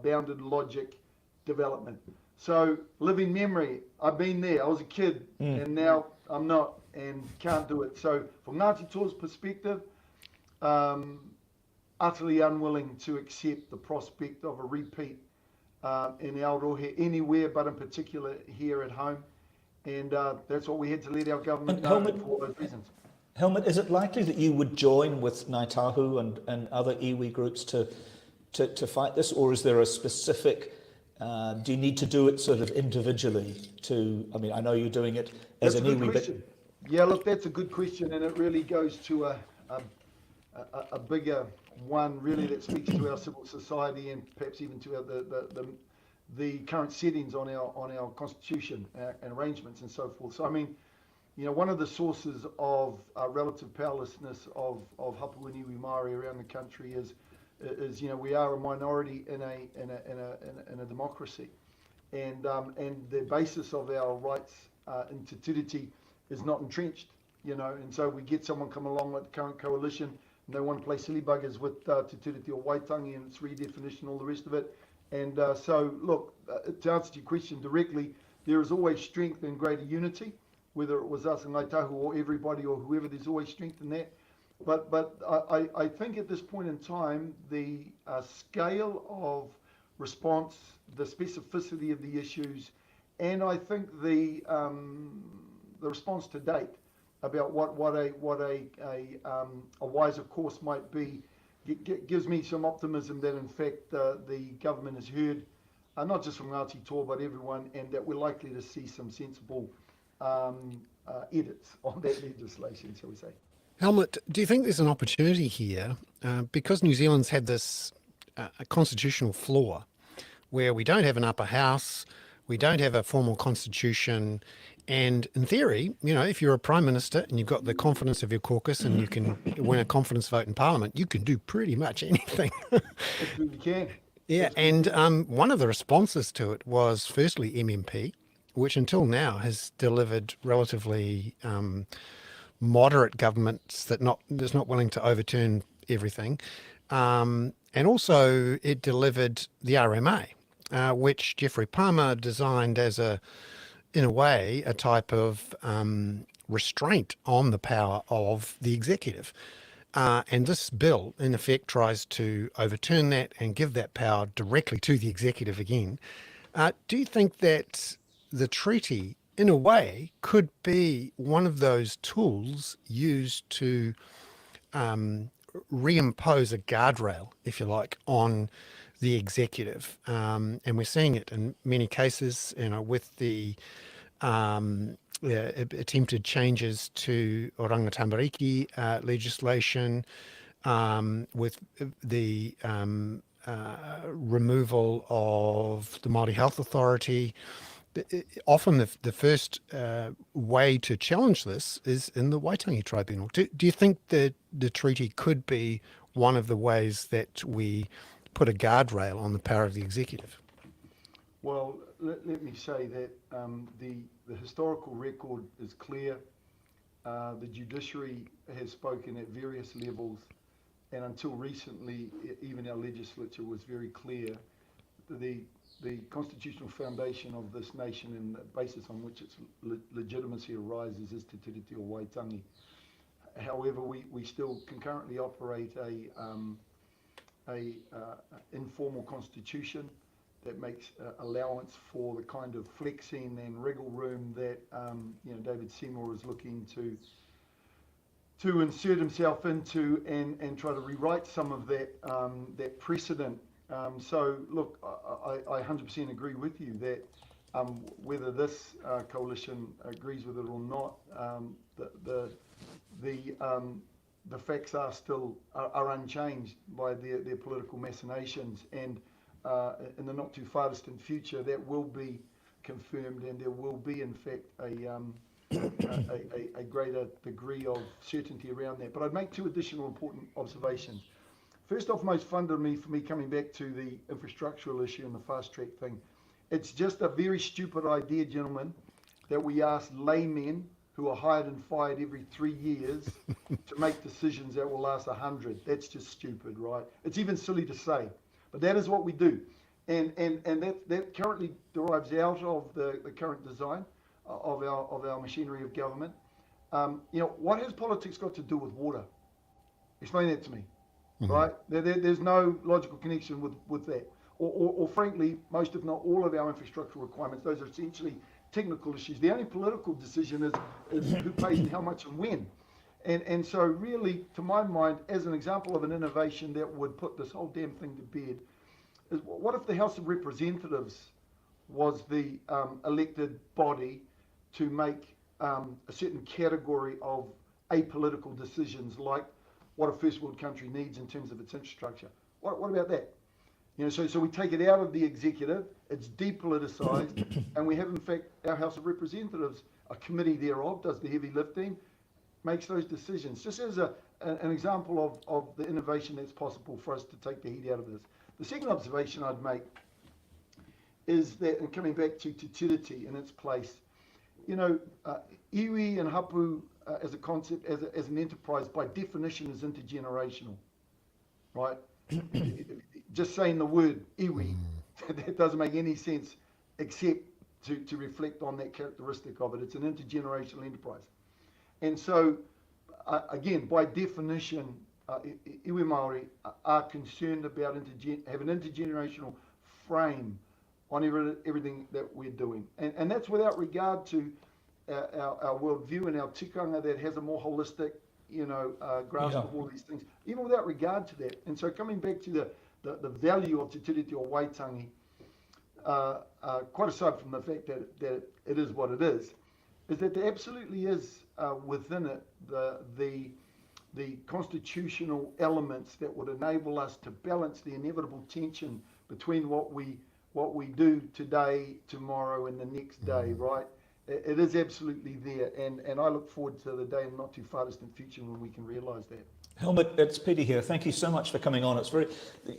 bounded logic development. So living memory, I've been there. I was a kid and now I'm not and can't do it. So from Ngāti Toa's perspective, utterly unwilling to accept the prospect of a repeat in Aotearoa anywhere, but in particular here at home. And that's what we had to let our government know for those reasons. Helmut, is it likely that you would join with Ngāi Tahu and other iwi groups to fight this, or is there a specific, do you need to do it sort of individually I mean, I know you're doing it as an iwi, but Yeah, look, that's a good question, and it really goes to a bigger one, really, that speaks to our civil society and perhaps even to the current settings on our constitution and arrangements and so forth. So, I mean, one of the sources of relative powerlessness of Papua New Maori around the country is we are a minority in a democracy, and the basis of our rights in Te Tiriti is not entrenched, and so we get someone come along like the current coalition, and they want to play silly buggers with Te Tiriti or Waitangi and its redefinition, all the rest of it. And so, look, to answer your question directly, there is always strength in greater unity, whether it was us and Ngaitahu or everybody or whoever, there's always strength in that. But I think at this point in time, the scale of response, the specificity of the issues, and I think the response to date about what a wiser course might be gives me some optimism that in fact the government has heard, not just from Ngāti Toa but everyone, and that we're likely to see some sensible edits on that legislation, shall we say. Helmut, do you think there's an opportunity here, because New Zealand's had this a constitutional flaw where we don't have an upper house, we don't have a formal constitution, and in theory, if you're a prime minister and you've got the confidence of your caucus and you can win a confidence vote in parliament, you can do pretty much anything. You can. Yeah, and one of the responses to it was firstly MMP, which until now has delivered relatively moderate governments that's not willing to overturn everything, and also it delivered the RMA, which Geoffrey Palmer designed as in a way, a type of restraint on the power of the executive. And this bill, in effect, tries to overturn that and give that power directly to the executive again. Do you think that the treaty, in a way, could be one of those tools used to reimpose a guardrail, if you like, on the executive? And we're seeing it in many cases, with the attempted changes to Oranga Tamariki legislation, with the removal of the Māori Health Authority. Often the first way to challenge this is in the Waitangi Tribunal. Do you think that the treaty could be one of the ways that we put a guardrail on the power of the executive? Well, let me say that the historical record is clear. The judiciary has spoken at various levels, and until recently, even our legislature was very clear. The constitutional foundation of this nation and the basis on which its legitimacy arises is Te Tiriti o Waitangi. However, we still concurrently operate a informal constitution that makes allowance for the kind of flexing and wriggle room that David Seymour is looking to insert himself into and try to rewrite some of that precedent. So look, I 100% agree with you that whether this coalition agrees with it or not, the facts are still are unchanged by their political machinations, and in the not too far distant future that will be confirmed, and there will be in fact a greater degree of certainty around that. But I'd make two additional important observations. First off, most fundamentally for me, coming back to the infrastructural issue and the fast track thing, it's just a very stupid idea, gentlemen, that we ask laymen who are hired and fired every 3 years to make decisions that will last 100. That's just stupid, right? It's even silly to say, but that is what we do. And that currently derives out of the current design of our machinery of government. What has politics got to do with water? Explain that to me. Mm-hmm. Right? There's no logical connection with that. Or frankly, most if not all of our infrastructural requirements, those are essentially technical issues. The only political decision is who pays and how much and when. And so really, to my mind, as an example of an innovation that would put this whole damn thing to bed, is what if the House of Representatives was the elected body to make a certain category of apolitical decisions, like what a first world country needs in terms of its infrastructure. What about that? So we take it out of the executive, it's depoliticized, and we have, in fact, our House of Representatives, a committee thereof, does the heavy lifting, makes those decisions. Just as an example of the innovation that's possible for us to take the heat out of this. The second observation I'd make is that, and coming back to utility in its place, iwi and hapu as a concept, as an enterprise, by definition, is intergenerational, right? Just saying the word iwi, that doesn't make any sense except to reflect on that characteristic of it. It's an intergenerational enterprise. And so, again, by definition, iwi Māori are concerned about have an intergenerational frame on everything that we're doing. And that's without regard to our worldview and our tikanga that has a more holistic, grasp of all these things, even without regard to that. And so coming back to the value of te tiriti or waitangi, quite aside from the fact that it is what it is that there absolutely is within it the constitutional elements that would enable us to balance the inevitable tension between what we do today, tomorrow, and the next day, right? It is absolutely there, and I look forward to the day in not too far distant future when we can realise that. Helmut, it's Peter here. Thank you so much for coming on. It's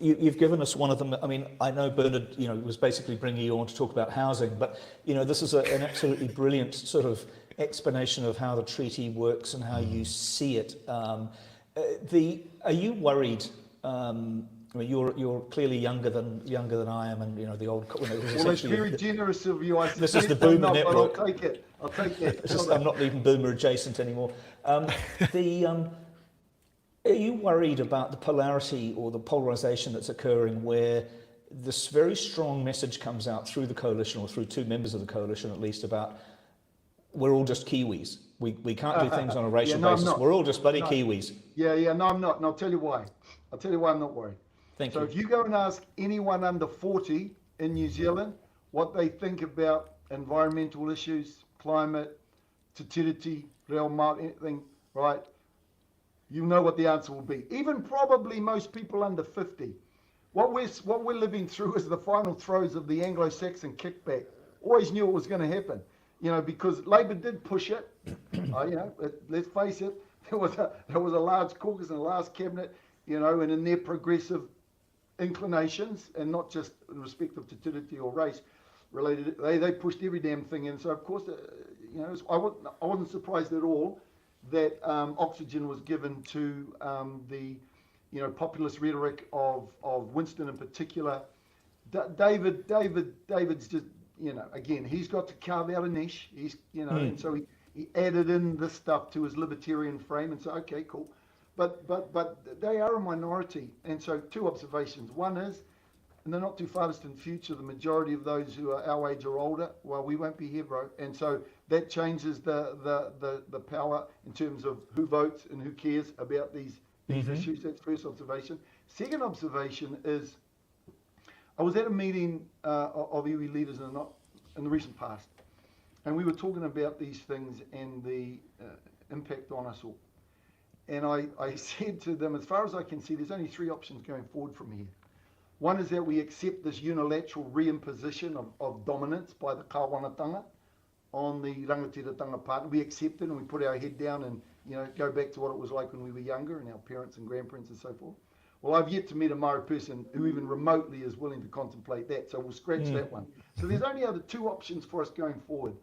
you've given us one of them. I mean, I know Bernard, was basically bringing you on to talk about housing, but this is an absolutely brilliant sort of explanation of how the treaty works and how you see it. Are you worried? I mean, you're clearly younger than I am, and the old. Well, it's very generous of you. This is the Boomer Network. I'll take it. I'm not even Boomer adjacent anymore. Are you worried about the polarity or the polarisation that's occurring, where this very strong message comes out through the coalition, or through two members of the coalition at least, about we're all just Kiwis. We can't do things on a racial basis. We're all just bloody Kiwis. No, I'm not. And I'll tell you why. I'm not worried. Thank you. So if you go and ask anyone under 40 in New Zealand what they think about environmental issues, climate, te tiriti, reo Māori, anything, right? You know what the answer will be. Even probably most people under 50. What we're living through is the final throes of the Anglo-Saxon kickback. Always knew it was going to happen, because Labor did push it. Let's face it, there was a large caucus in the last cabinet, and in their progressive inclinations, and not just in respect of te tiriti or race related, they pushed every damn thing in. So of course, I wasn't surprised at all that oxygen was given to the populist rhetoric of Winston in particular. David's just again, he's got to carve out a niche. He's and so he added in this stuff to his libertarian frame, and so okay, cool. But they are a minority, and so two observations. One is, in the not too far distant future, the majority of those who are our age or older, well, we won't be here, bro. And so that changes the power in terms of who votes and who cares about these issues. That's first observation. Second observation is, I was at a meeting of iwi leaders in the recent past, and we were talking about these things and the impact on us all. And I said to them, as far as I can see, there's only three options going forward from here. One is that we accept this unilateral reimposition of dominance by the kāwanatanga on the rangatiratanga part. We accept it and we put our head down and go back to what it was like when we were younger and our parents and grandparents and so forth. Well, I've yet to meet a Māori person who even remotely is willing to contemplate that, so we'll scratch that one. So there's only other two options for us going forward.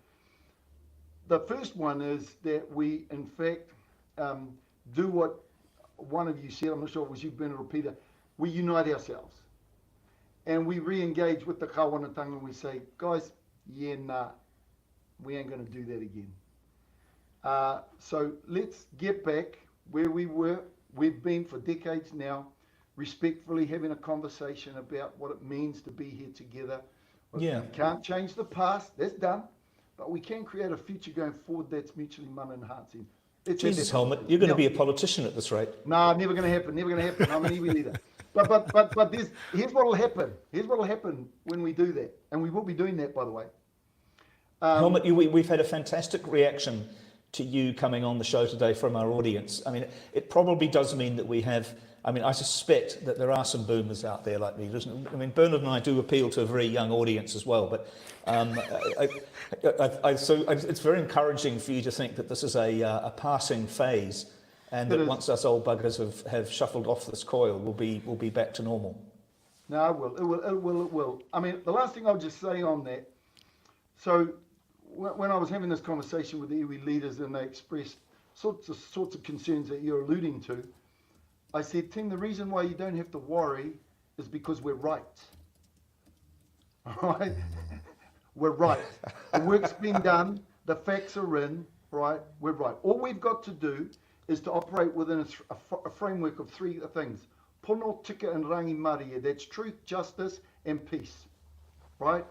The first one is that we, in fact, do what one of you said, I'm not sure if it was you, Bernard or Peter, we unite ourselves. And we re-engage with the kāwanatanga and we say, guys, we ain't going to do that again. So let's get back where we were. We've been for decades now, respectfully having a conversation about what it means to be here together. Yeah. We can't change the past, that's done, but we can create a future going forward that's mutually mana and enhancing. Jesus, Helmut, you're going to be a politician at this rate. No, never going to happen. I'm an iwi leader. But here's what will happen. Here's what will happen when we do that, and we will be doing that, by the way. Helmut, we've had a fantastic reaction to you coming on the show today from our audience. I mean, it probably does mean that we have. I mean, I suspect that there are some boomers out there like me. I mean, Bernard and I do appeal to a very young audience as well. But so it's very encouraging for you to think that this is a passing phase, and that once us old buggers have shuffled off this coil, we'll be back to normal. No, it will. I mean, the last thing I'll just say on that. So when I was having this conversation with the iwi leaders and they expressed sorts of concerns that you're alluding to, I said, Tim, the reason why you don't have to worry is because we're right. All right? We're right. The work's been done. The facts are in. Right? We're right. All we've got to do is to operate within a framework of three things. Pono, tika, and rangi maria. That's truth, justice, and peace. Right?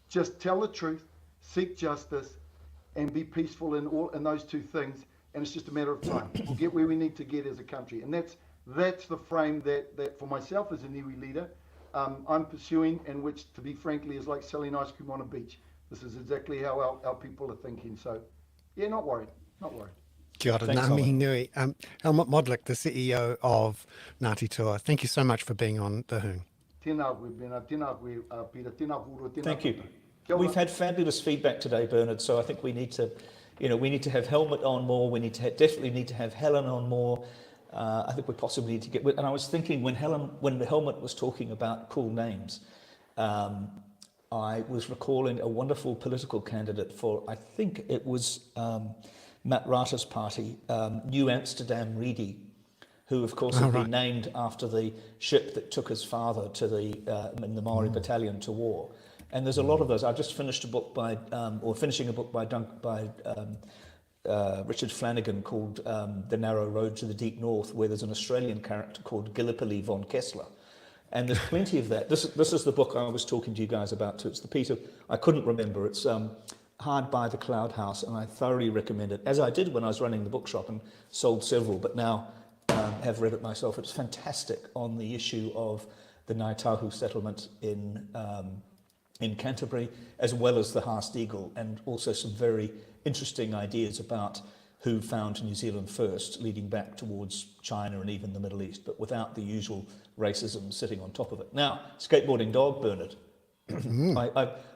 Just tell the truth, seek justice, and be peaceful in those two things. And it's just a matter of time. We'll get where we need to get as a country. And that's the frame that for myself as an iwi leader, I'm pursuing, and which, to be frankly, is like selling ice cream on a beach. This is exactly how our people are thinking. So, yeah, not worried. Not worried. Kia ora, ngā mihi nui. Helmut Modlik, the CEO of Ngāti Toa, thank you so much for being on The Hoon. Tēnā koe, Bernard. Tēnā koe, Peter. Tēnā kouroa, tēnā Thank you. koutou. Kia ora. We've had fabulous feedback today, Bernard. So I think we need to, we need to have Helmut on more. We need to definitely need to have Helen on more. I think we possibly need to get. And I was thinking when Helmut was talking about cool names, I was recalling a wonderful political candidate for, I think it was Matt Rata's party, New Amsterdam Reedy, who of course had been named after the ship that took his father to in the Maori battalion to war. And there's a lot of those. I've just finished a book finishing a book by Richard Flanagan called The Narrow Road to the Deep North, where there's an Australian character called Gallipoli von Kessler. And there's plenty of that. This is the book I was talking to you guys about too. It's the Peter, I couldn't remember. It's Hard by the Cloud House, and I thoroughly recommend it, as I did when I was running the bookshop and sold several, but now have read it myself. It's fantastic on the issue of the Ngāi Tahu settlement in Canterbury, as well as the Haast Eagle, and also some very interesting ideas about who found New Zealand first, leading back towards China and even the Middle East, but without the usual racism sitting on top of it. Now, skateboarding dog, Bernard.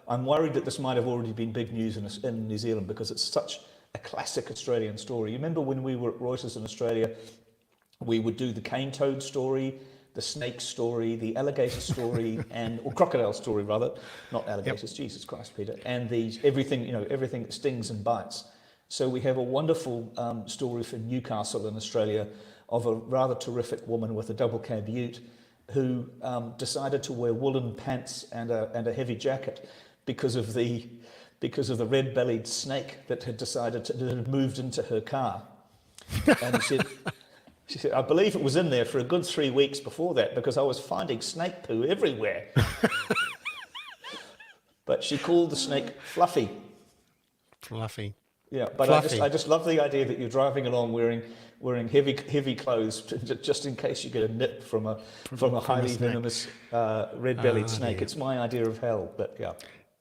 I'm worried that this might have already been big news in New Zealand because it's such a classic Australian story. You remember when we were at Reuters in Australia, we would do the cane toad story, the snake story, the alligator story, or crocodile story rather, not alligators, Jesus Christ, Peter, and everything that stings and bites. So we have a wonderful story from Newcastle in Australia of a rather terrific woman with a double cab ute who decided to wear woolen pants and a heavy jacket because of the red-bellied snake that had moved into her car. And she said, I believe it was in there for a good 3 weeks before that because I was finding snake poo everywhere. But she called the snake Fluffy. Fluffy. Yeah, but Fluffy. I just love the idea that you're driving along wearing heavy clothes just in case you get a nip from a highly venomous red-bellied snake. Yeah. It's my idea of hell, but yeah.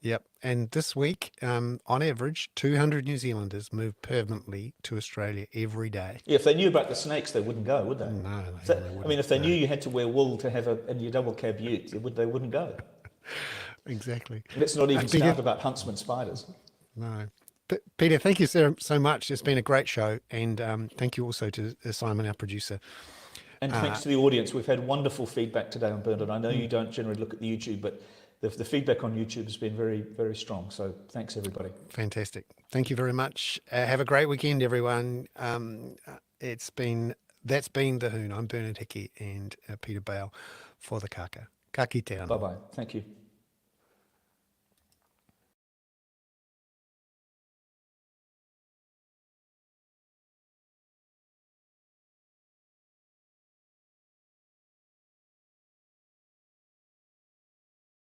Yep. And this week, on average, 200 New Zealanders move permanently to Australia every day. Yeah, if they knew about the snakes, they wouldn't go, would they? No, they wouldn't. I mean, if they knew you had to wear wool to have in your double cab ute, they wouldn't go. Exactly. Let's not even start about huntsman spiders. No. But Peter, thank you so much. It's been a great show. And thank you also to Simon, our producer. And thanks to the audience. We've had wonderful feedback today on Bernard. I know you don't generally look at the YouTube, but the feedback on YouTube has been very, very strong. So thanks, everybody. Fantastic. Thank you very much. Have a great weekend, everyone. That's been The Hoon. I'm Bernard Hickey and Peter Bale for the Kaka. Ka kite anō. Bye-bye. Thank you.